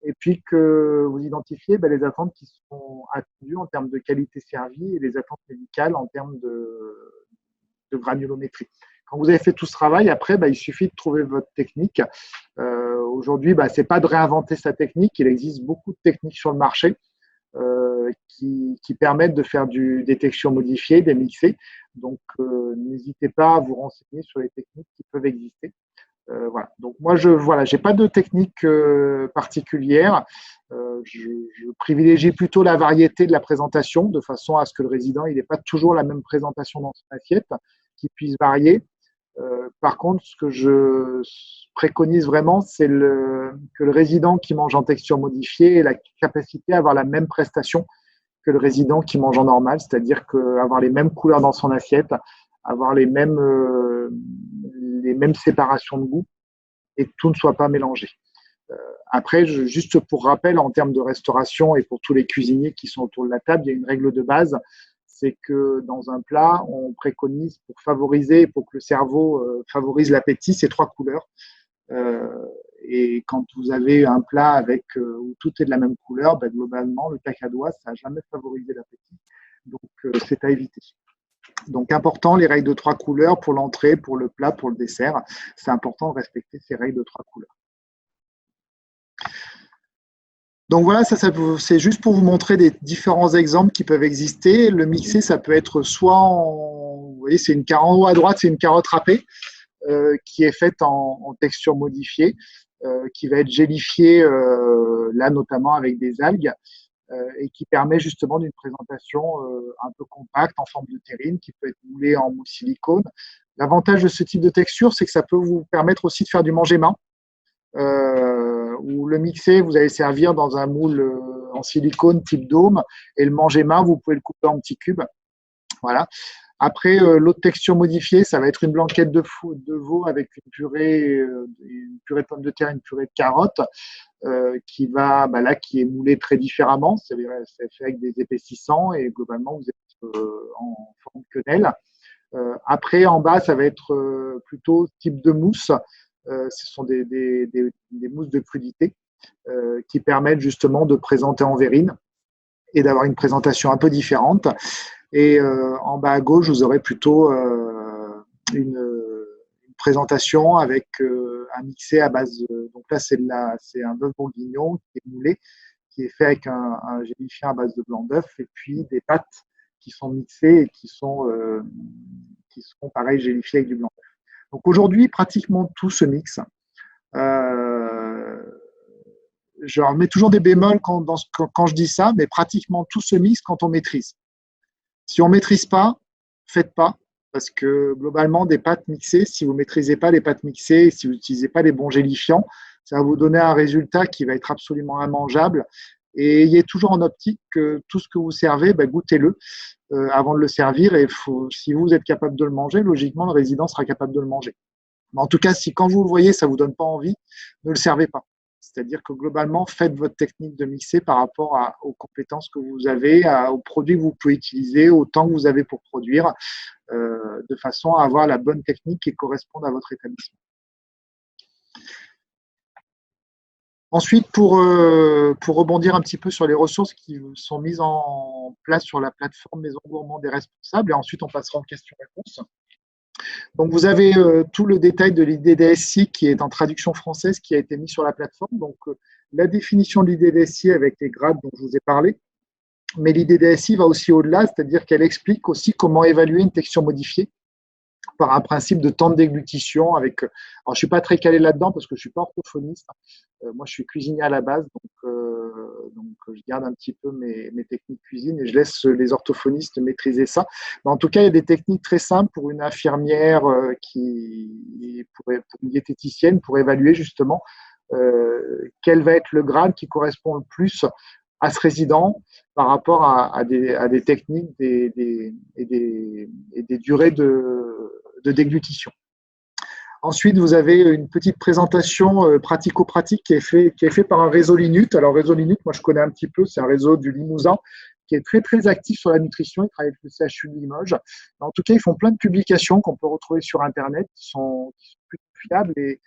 et puis que vous identifiez les attentes qui sont attendues en termes de qualité servie et les attentes médicales en termes de granulométrie. Quand vous avez fait tout ce travail, après, il suffit de trouver votre technique. Aujourd'hui, ce n'est pas de réinventer sa technique. Il existe beaucoup de techniques sur le marché qui permettent de faire du détection modifiée, des mixés. Donc, n'hésitez pas à vous renseigner sur les techniques qui peuvent exister. Voilà. Donc moi, j'ai pas de technique particulière. Je privilégie plutôt la variété de la présentation, de façon à ce que le résident il n'ait pas toujours la même présentation dans son assiette, qu'il puisse varier. Par contre, ce que je préconise vraiment, c'est que le résident qui mange en texture modifiée ait la capacité à avoir la même prestation que le résident qui mange en normal, c'est-à-dire avoir les mêmes couleurs dans son assiette, avoir les mêmes séparations de goût et que tout ne soit pas mélangé. Après, juste pour rappel, en termes de restauration et pour tous les cuisiniers qui sont autour de la table, il y a une règle de base, c'est que dans un plat, on préconise pour favoriser, pour que le cerveau favorise l'appétit, ces 3 couleurs. Et quand vous avez un plat où tout est de la même couleur, globalement, le cacadois, ça n'a jamais favorisé l'appétit. Donc, c'est à éviter. Donc, important, les règles de 3 couleurs pour l'entrée, pour le plat, pour le dessert. C'est important de respecter ces règles de 3 couleurs. Donc voilà, c'est juste pour vous montrer des différents exemples qui peuvent exister. Le mixé, ça peut être soit vous voyez, en haut à droite, c'est une carotte râpée qui est faite en texture modifiée, qui va être gélifiée, là notamment avec des algues, et qui permet justement d'une présentation un peu compacte en forme de terrine qui peut être moulée en mousse silicone. L'avantage de ce type de texture, c'est que ça peut vous permettre aussi de faire du manger-main, où le mixé, vous allez servir dans un moule en silicone type dôme, et le manger-main, vous pouvez le couper en petits cubes. Voilà. Après, l'autre texture modifiée, ça va être une blanquette de veau avec une purée de pommes de terre, une purée de carottes, qui est moulée très différemment. C'est fait avec des épaississants et globalement, vous êtes en forme de quenelle. Après, en bas, ça va être plutôt type de mousse. Ce sont des mousses de crudité qui permettent justement de présenter en verrine et d'avoir une présentation un peu différente. Et en bas à gauche, vous aurez plutôt une présentation avec un mixé à base donc là, c'est un bœuf bourguignon qui est moulé, qui est fait avec un gélifiant à base de blanc d'œuf et puis des pâtes qui sont mixées et qui sont pareil gélifiées avec du blanc d'œuf. Donc aujourd'hui, pratiquement tout se mixe. Je remets toujours des bémols quand je dis ça, mais pratiquement tout se mixe quand on maîtrise. Si on ne maîtrise pas, faites pas, parce que globalement, des pâtes mixées, si vous ne maîtrisez pas les pâtes mixées, si vous n'utilisez pas les bons gélifiants, ça va vous donner un résultat qui va être absolument immangeable. Et ayez toujours en optique que tout ce que vous servez, goûtez-le avant de le servir. Et si vous êtes capable de le manger, logiquement, le résident sera capable de le manger. Mais en tout cas, si quand vous le voyez, ça ne vous donne pas envie, ne le servez pas. C'est-à-dire que globalement, faites votre technique de mixer par rapport aux compétences que vous avez, aux produits que vous pouvez utiliser, au temps que vous avez pour produire, de façon à avoir la bonne technique qui corresponde à votre établissement. Ensuite, pour rebondir un petit peu sur les ressources qui sont mises en place sur la plateforme Maison Gourmand des responsables, et ensuite on passera en questions-réponses. Donc, vous avez tout le détail de l'IDDSI qui est en traduction française qui a été mis sur la plateforme. Donc, la définition de l'IDDSI avec les grades dont je vous ai parlé. Mais l'IDDSI va aussi au-delà, c'est-à-dire qu'elle explique aussi comment évaluer une texture modifiée par un principe de temps de déglutition. Alors, je ne suis pas très calé là-dedans parce que je ne suis pas orthophoniste. Moi, je suis cuisinier à la base, donc je garde un petit peu mes techniques cuisine et je laisse les orthophonistes maîtriser ça. Mais en tout cas, il y a des techniques très simples pour une infirmière, pour une diététicienne, pour évaluer justement quel va être le grade qui correspond le plus à ce résident par rapport à des techniques et des durées de déglutition. Ensuite, vous avez une petite présentation pratico-pratique qui est fait par un réseau Linut. Alors, réseau Linut, moi, je connais un petit peu. C'est un réseau du Limousin qui est très, très actif sur la nutrition. Ils travaillent avec le CHU de Limoges. En tout cas, ils font plein de publications qu'on peut retrouver sur Internet qui sont plutôt fiables et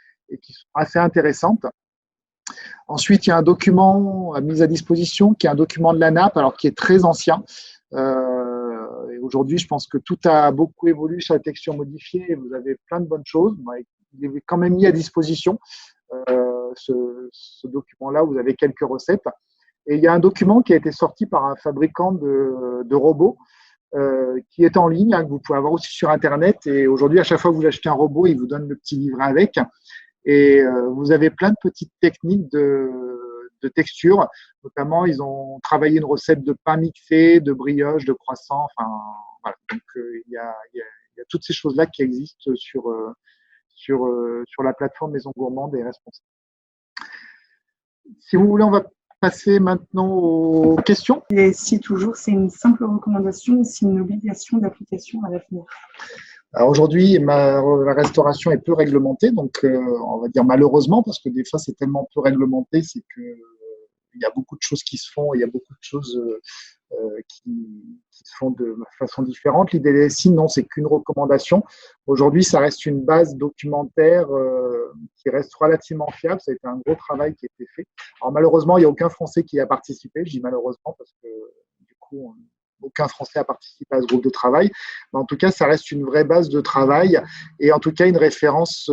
qui sont assez intéressantes. Ensuite, il y a un document mis à disposition qui est un document de l'ANAP, alors qui est très ancien. aujourd'hui, je pense que tout a beaucoup évolué sur la texture modifiée et vous avez plein de bonnes choses. Il est quand même mis à disposition ce document-là, vous avez quelques recettes. Et il y a un document qui a été sorti par un fabricant de robots qui est en ligne, que vous pouvez avoir aussi sur Internet. Et aujourd'hui, à chaque fois que vous achetez un robot, il vous donne le petit livret avec. Et vous avez plein de petites techniques de texture. Notamment, ils ont travaillé une recette de pain mixé, de brioche, de croissant. Enfin, voilà. Donc, il y a toutes ces choses-là qui existent sur la plateforme Maison Gourmande et Responsable. Si vous voulez, on va passer maintenant aux questions. Et si toujours, c'est une simple recommandation ou c'est une obligation d'application à l'avenir? Alors aujourd'hui, la restauration est peu réglementée, donc on va dire malheureusement, parce que des fois c'est tellement peu réglementé, c'est que il y a beaucoup de choses qui se font, il y a beaucoup de choses qui se font de façon différente. L'idée des signes, non, c'est qu'une recommandation. Aujourd'hui, ça reste une base documentaire qui reste relativement fiable. Ça a été un gros travail qui a été fait. Alors malheureusement, il n'y a aucun Français qui a participé. Je dis malheureusement parce que du coup, aucun Français a participé à ce groupe de travail. Mais en tout cas, ça reste une vraie base de travail et en tout cas une référence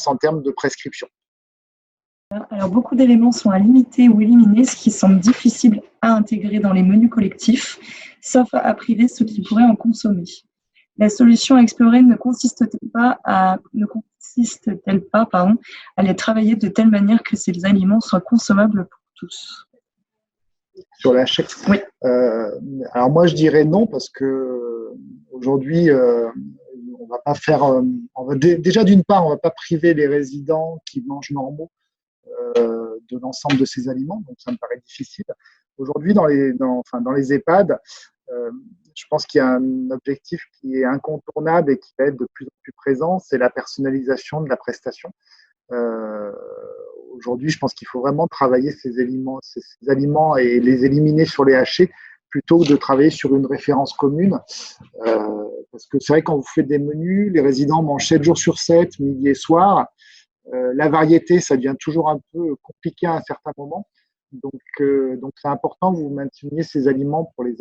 en termes de prescription. Alors, beaucoup d'éléments sont à limiter ou éliminer, ce qui semble difficile à intégrer dans les menus collectifs, sauf à priver ceux qui pourraient en consommer. La solution à explorer ne consiste-t-elle pas à les travailler de telle manière que ces aliments soient consommables pour tous? Sur la chèque. Oui. Alors moi je dirais non parce que aujourd'hui on va pas faire. Déjà d'une part on va pas priver les résidents qui mangent normaux de l'ensemble de ces aliments, donc ça me paraît difficile. Aujourd'hui dans les EHPAD, je pense qu'il y a un objectif qui est incontournable et qui va être de plus en plus présent, c'est la personnalisation de la prestation. Aujourd'hui, je pense qu'il faut vraiment travailler ces aliments et les éliminer sur les hachés plutôt que de travailler sur une référence commune. Parce que c'est vrai, quand vous faites des menus, les résidents mangent 7 jours sur 7, midi et soir. La variété, ça devient toujours un peu compliqué à un certain moment. Donc c'est important que vous mainteniez ces aliments pour les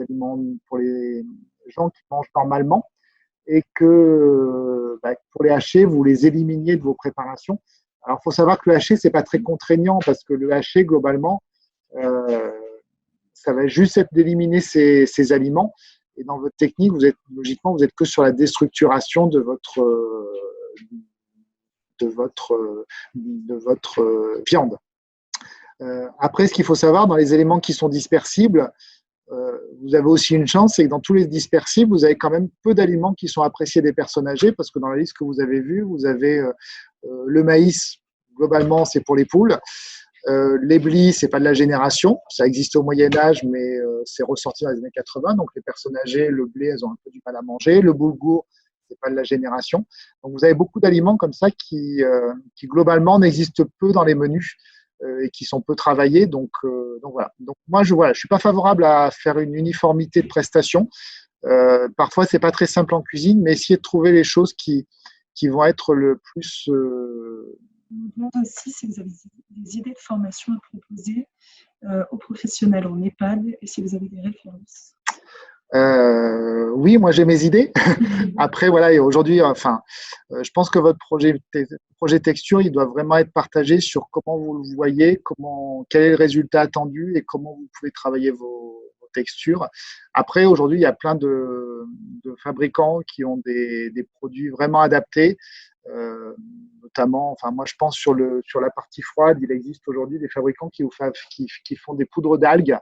gens qui mangent normalement et que pour les hachés, vous les éliminiez de vos préparations. Alors, il faut savoir que le haché, c'est pas très contraignant parce que le haché, globalement, ça va juste être d'éliminer ces aliments. Et dans votre technique, vous êtes que sur la déstructuration de votre viande. Après, ce qu'il faut savoir, dans les éléments qui sont dispersibles, vous avez aussi une chance, c'est que dans tous les dispersibles, vous avez quand même peu d'aliments qui sont appréciés des personnes âgées, parce que dans la liste que vous avez vue, vous avez le maïs, globalement, c'est pour les poules. Les blis, c'est pas de la génération. Ça existait au Moyen-Âge, mais c'est ressorti dans les années 80. Donc, les personnes âgées, le blé, elles ont un peu du mal à manger. Le boulgour, c'est pas de la génération. Donc, vous avez beaucoup d'aliments comme ça qui globalement, n'existent peu dans les menus et qui sont peu travaillés. Donc voilà. Donc, moi, je suis pas favorable à faire une uniformité de prestation. Parfois, c'est pas très simple en cuisine, mais essayez de trouver les choses qui vont être le plus… Je me demande aussi si vous avez des idées de formation à proposer aux professionnels en EHPAD et si vous avez des références. Oui, moi j'ai mes idées. Après, voilà, et aujourd'hui, je pense que votre projet texture, il doit vraiment être partagé sur comment vous le voyez, quel est le résultat attendu et comment vous pouvez travailler vos textures. Après, aujourd'hui, il y a plein de fabricants qui ont des produits vraiment adaptés. Notamment, moi je pense sur la partie froide, il existe aujourd'hui des fabricants qui font des poudres d'algues.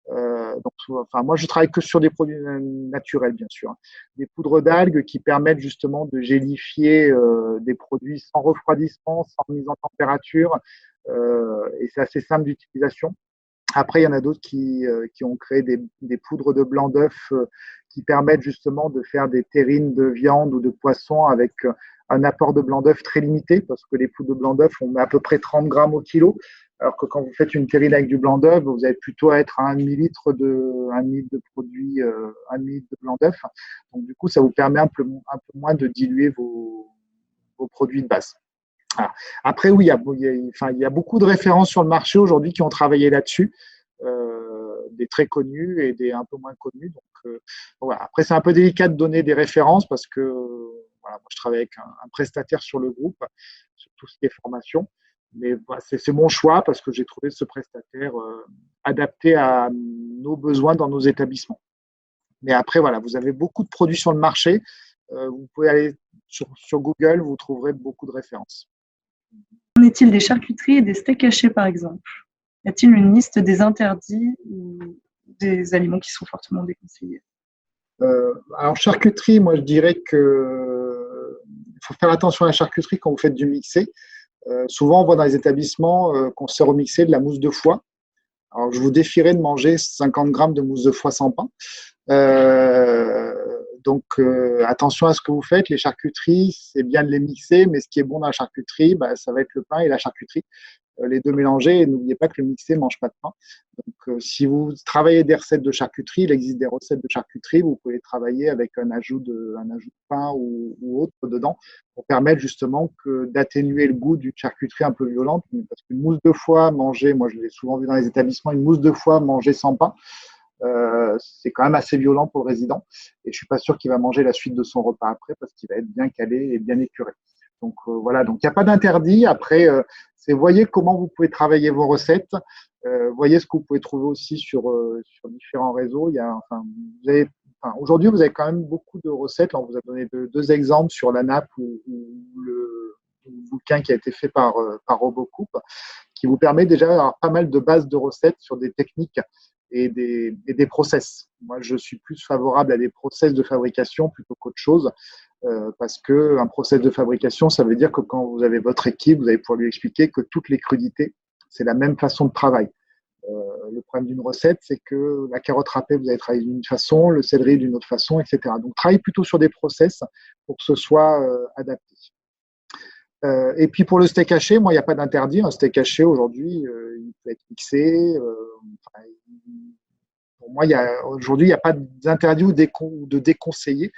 Moi je travaille que sur des produits naturels, bien sûr. Des poudres d'algues qui permettent justement de gélifier des produits sans refroidissement, sans mise en température, et c'est assez simple d'utilisation. Après, il y en a d'autres qui ont créé des poudres de blanc d'œuf qui permettent justement de faire des terrines de viande ou de poisson avec un apport de blanc d'œuf très limité, parce que les poudres de blanc d'œuf, on met à peu près 30 grammes au kilo, alors que quand vous faites une terrine avec du blanc d'œuf, vous allez plutôt être à 1 millilitre de produit, 1 millilitre de blanc d'œuf. Donc du coup, ça vous permet un peu moins de diluer vos produits de base. Voilà. Après, oui, il y a beaucoup de références sur le marché aujourd'hui qui ont travaillé là-dessus. des très connus et des un peu moins connus. Donc, voilà. Après, c'est un peu délicat de donner des références parce que voilà, moi, je travaille avec un prestataire sur le groupe, sur tout ce qui est formation. Mais voilà, c'est mon choix parce que j'ai trouvé ce prestataire adapté à nos besoins dans nos établissements. Mais après, voilà, vous avez beaucoup de produits sur le marché. Vous pouvez aller sur Google, vous trouverez beaucoup de références. Qu'en est-il des charcuteries et des steaks hachés, par exemple? Y a-t-il une liste des interdits ou des aliments qui sont fortement déconseillés? Alors, charcuterie, moi, je dirais que il faut faire attention à la charcuterie quand vous faites du mixé. Souvent, on voit dans les établissements qu'on sert au mixé de la mousse de foie. Alors, je vous défierais de manger 50 grammes de mousse de foie sans pain. Donc, attention à ce que vous faites. Les charcuteries, c'est bien de les mixer, mais ce qui est bon dans la charcuterie, ça va être le pain et la charcuterie. Les deux mélangés, et n'oubliez pas que le mixé ne mange pas de pain. Donc, si vous travaillez des recettes de charcuterie, il existe des recettes de charcuterie, vous pouvez travailler avec un ajout de pain ou autre dedans pour permettre justement d'atténuer le goût d'une charcuterie un peu violente. Parce qu'une mousse de foie mangée, moi je l'ai souvent vu dans les établissements, une mousse de foie mangée sans pain, c'est quand même assez violent pour le résident. Et je suis pas sûr qu'il va manger la suite de son repas après parce qu'il va être bien calé et bien épuré. Donc voilà, donc il n'y a pas d'interdit. Après, c'est voyez comment vous pouvez travailler vos recettes. Voyez ce que vous pouvez trouver aussi sur différents réseaux. Aujourd'hui, vous avez quand même beaucoup de recettes. Là, on vous a donné deux exemples sur la nappe ou le bouquin qui a été fait par Robocoupe, qui vous permet déjà d'avoir pas mal de bases de recettes sur des techniques et des process. Moi, je suis plus favorable à des process de fabrication plutôt qu'autre chose. Parce qu'un process de fabrication, ça veut dire que quand vous avez votre équipe, vous allez pouvoir lui expliquer que toutes les crudités, c'est la même façon de travail. Le problème d'une recette, c'est que la carotte râpée, vous allez travailler d'une façon, le céleri d'une autre façon, etc. Donc, travaillez plutôt sur des process pour que ce soit adapté. Et puis, pour le steak haché, moi, il n'y a pas d'interdit. Un steak haché, aujourd'hui, il peut être mixé. Pour moi, aujourd'hui, il n'y a pas d'interdit ou de déconseillé.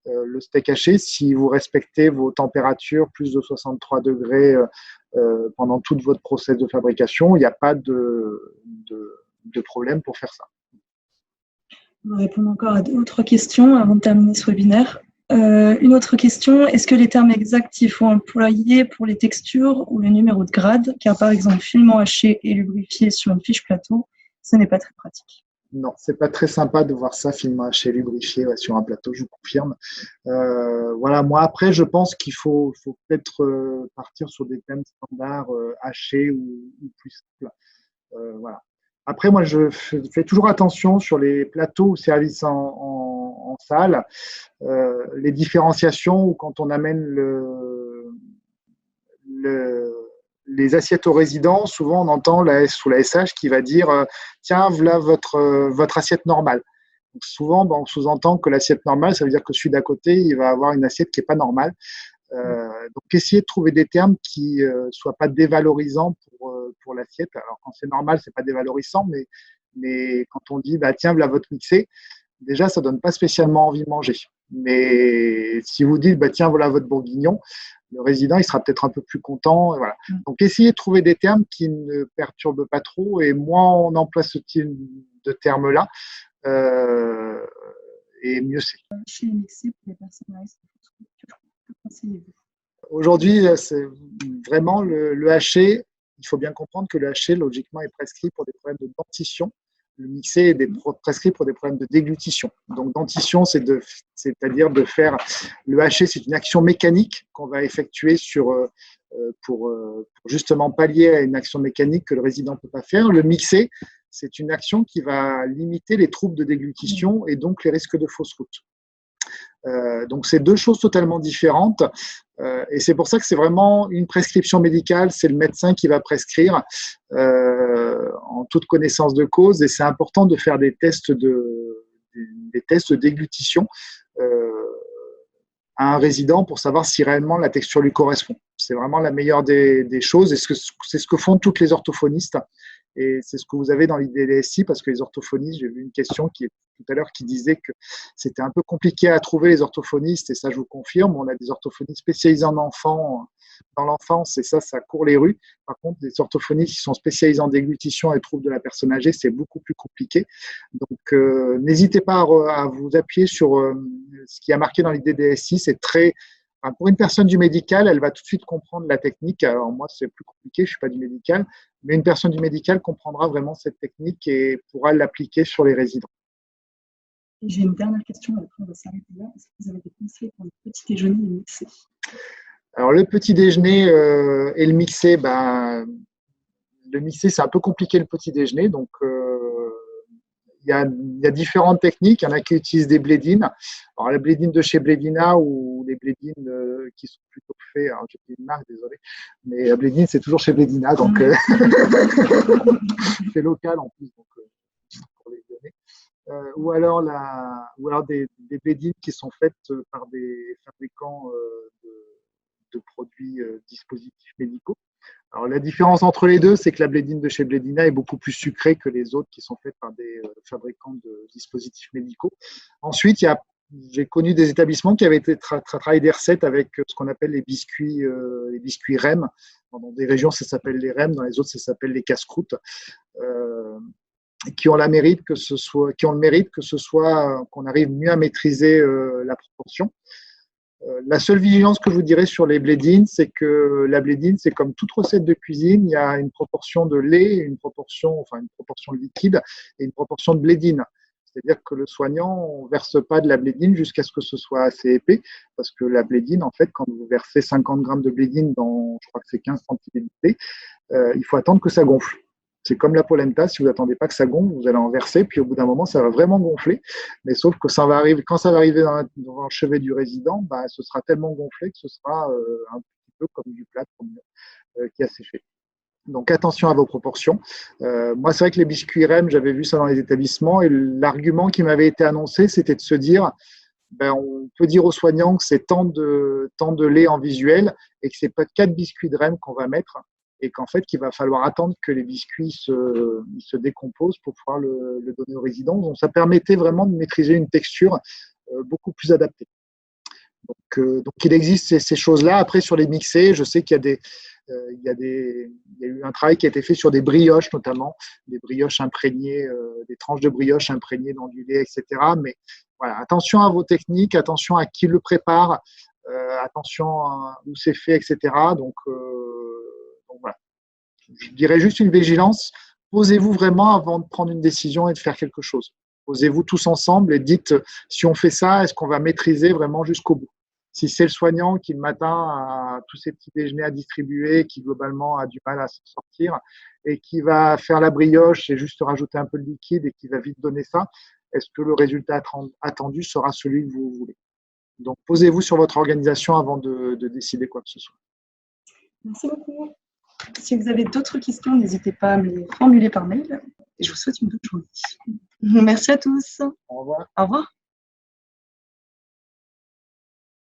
Le steak haché, si vous respectez vos températures, plus de 63 degrés pendant toute votre process de fabrication, il n'y a pas de problème pour faire ça. On va répondre encore à d'autres questions avant de terminer ce webinaire. Une autre question, est-ce que les termes exacts il faut employer pour les textures ou le numéro de grade? Car par exemple, finement haché et lubrifié sur une fiche plateau, ce n'est pas très pratique. Non, c'est pas très sympa de voir ça, finement haché, lubrifié sur un plateau, je vous confirme. Voilà, moi après, je pense qu'il faut peut-être partir sur des thèmes standards hachés ou plus simples. Voilà. Après, moi, je fais toujours attention sur les plateaux ou services en salle, les différenciations ou quand on amène les assiettes aux résidents, souvent on entend la S ou la SH qui va dire tiens, voilà votre assiette normale. Donc souvent, on sous-entend que l'assiette normale, ça veut dire que celui d'à côté, il va avoir une assiette qui n'est pas normale. Donc, essayez de trouver des termes qui ne soient pas dévalorisants pour l'assiette. Alors, quand c'est normal, ce n'est pas dévalorisant, mais quand on dit tiens, voilà votre mixé, déjà, ça ne donne pas spécialement envie de manger. Mais si vous dites tiens, voilà votre bourguignon, le résident, il sera peut-être un peu plus content. Voilà. Donc, essayez de trouver des termes qui ne perturbent pas trop. Et moins on emploie ce type de termes-là, et mieux c'est. Chez les mixés, pour les personnes à risque, que conseillez-vous? Aujourd'hui, c'est vraiment le haché. Il faut bien comprendre que le haché, logiquement, est prescrit pour des problèmes de dentition. Le mixé est prescrit pour des problèmes de déglutition. Donc, dentition, c'est-à-dire de faire… Le haché, c'est une action mécanique qu'on va effectuer pour justement pallier à une action mécanique que le résident ne peut pas faire. Le mixé, c'est une action qui va limiter les troubles de déglutition et donc les risques de fausse route. Donc, c'est deux choses totalement différentes. Et c'est pour ça que c'est vraiment une prescription médicale. C'est le médecin qui va prescrire en toute connaissance de cause. Et c'est important de faire des tests de déglutition à un résident pour savoir si réellement la texture lui correspond. C'est vraiment la meilleure des choses. Et c'est ce que font toutes les orthophonistes. Et c'est ce que vous avez dans l'IDDSI, parce que les orthophonistes, j'ai vu une question tout à l'heure qui disait que c'était un peu compliqué à trouver les orthophonistes, et ça je vous confirme, on a des orthophonistes spécialisés en enfants dans l'enfance et ça court les rues. Par contre, les orthophonistes qui sont spécialisés en déglutition et troubles de la personne âgée, c'est beaucoup plus compliqué. Donc, n'hésitez pas à vous appuyer sur ce qui a marqué dans l'idée DSI. C'est très… Pour une personne du médical, elle va tout de suite comprendre la technique. Alors moi, c'est plus compliqué, je ne suis pas du médical, mais une personne du médical comprendra vraiment cette technique et pourra l'appliquer sur les résidents. J'ai une dernière question, après on va s'arrêter là. Est-ce que vous avez des conseils pour le petit déjeuner et le mixé? Alors le petit déjeuner et le mixé, le mixé, c'est un peu compliqué le petit déjeuner, donc il y a différentes techniques. Il y en a qui utilisent des blédines. Alors, la blédine de chez Blédina ou les blédines qui sont plutôt faits, alors j'ai oublié une marque, désolé, mais la blédine, c'est toujours chez Blédina, donc c'est local en plus, donc, pour les donner. Ou alors des blédines qui sont faites par des fabricants de produits dispositifs médicaux. Alors, la différence entre les deux, c'est que la blédine de chez Blédina est beaucoup plus sucrée que les autres qui sont faites par des fabricants de dispositifs médicaux. Ensuite, j'ai connu des établissements qui avaient été travailler des recettes avec ce qu'on appelle les biscuits REM. Dans des régions, ça s'appelle les REM, dans les autres, ça s'appelle les casse-croûtes. Qui ont le mérite que ce soit qu'on arrive mieux à maîtriser la proportion. La seule vigilance que je vous dirais sur les blédines, c'est que la blédine, c'est comme toute recette de cuisine, il y a une proportion de lait, une proportion de liquide et une proportion de blédine. C'est-à-dire que le soignant ne verse pas de la blédine jusqu'à ce que ce soit assez épais, parce que la blédine, en fait, quand vous versez 50 grammes de blédine dans, je crois que c'est 15 centilitres de lait, il faut attendre que ça gonfle. C'est comme la polenta, si vous n'attendez pas que ça gonfle, vous allez en verser, puis au bout d'un moment, ça va vraiment gonfler. Mais sauf que quand ça va arriver dans le chevet du résident, ce sera tellement gonflé que ce sera un petit peu comme du plâtre qui a séché. Donc attention à vos proportions. Moi, c'est vrai que les biscuits REM, j'avais vu ça dans les établissements, et l'argument qui m'avait été annoncé, c'était de se dire, on peut dire aux soignants que c'est tant de lait en visuel et que c'est pas 4 biscuits de REM qu'on va mettre, et qu'en fait, qu'il va falloir attendre que les biscuits se décomposent pour pouvoir le donner aux résidents. Donc, ça permettait vraiment de maîtriser une texture beaucoup plus adaptée. Donc il existe ces choses-là. Après, sur les mixés, je sais qu'il y a eu un travail qui a été fait sur des brioches, notamment, des brioches imprégnées, des tranches de brioches imprégnées dans du lait, etc. Mais voilà, attention à vos techniques, attention à qui le prépare, attention à où c'est fait, etc. Donc voilà. Je dirais juste une vigilance. Posez-vous vraiment avant de prendre une décision et de faire quelque chose. Posez-vous tous ensemble et dites, si on fait ça, est-ce qu'on va maîtriser vraiment jusqu'au bout? Si c'est le soignant qui, le matin, a tous ses petits déjeuners à distribuer, qui globalement a du mal à s'en sortir, et qui va faire la brioche et juste rajouter un peu de liquide et qui va vite donner ça, est-ce que le résultat attendu sera celui que vous voulez? Donc, posez-vous sur votre organisation avant de décider quoi que ce soit. Merci beaucoup. Si vous avez d'autres questions, n'hésitez pas à me les formuler par mail. Et je vous souhaite une bonne journée. Merci à tous. Au revoir. Au revoir.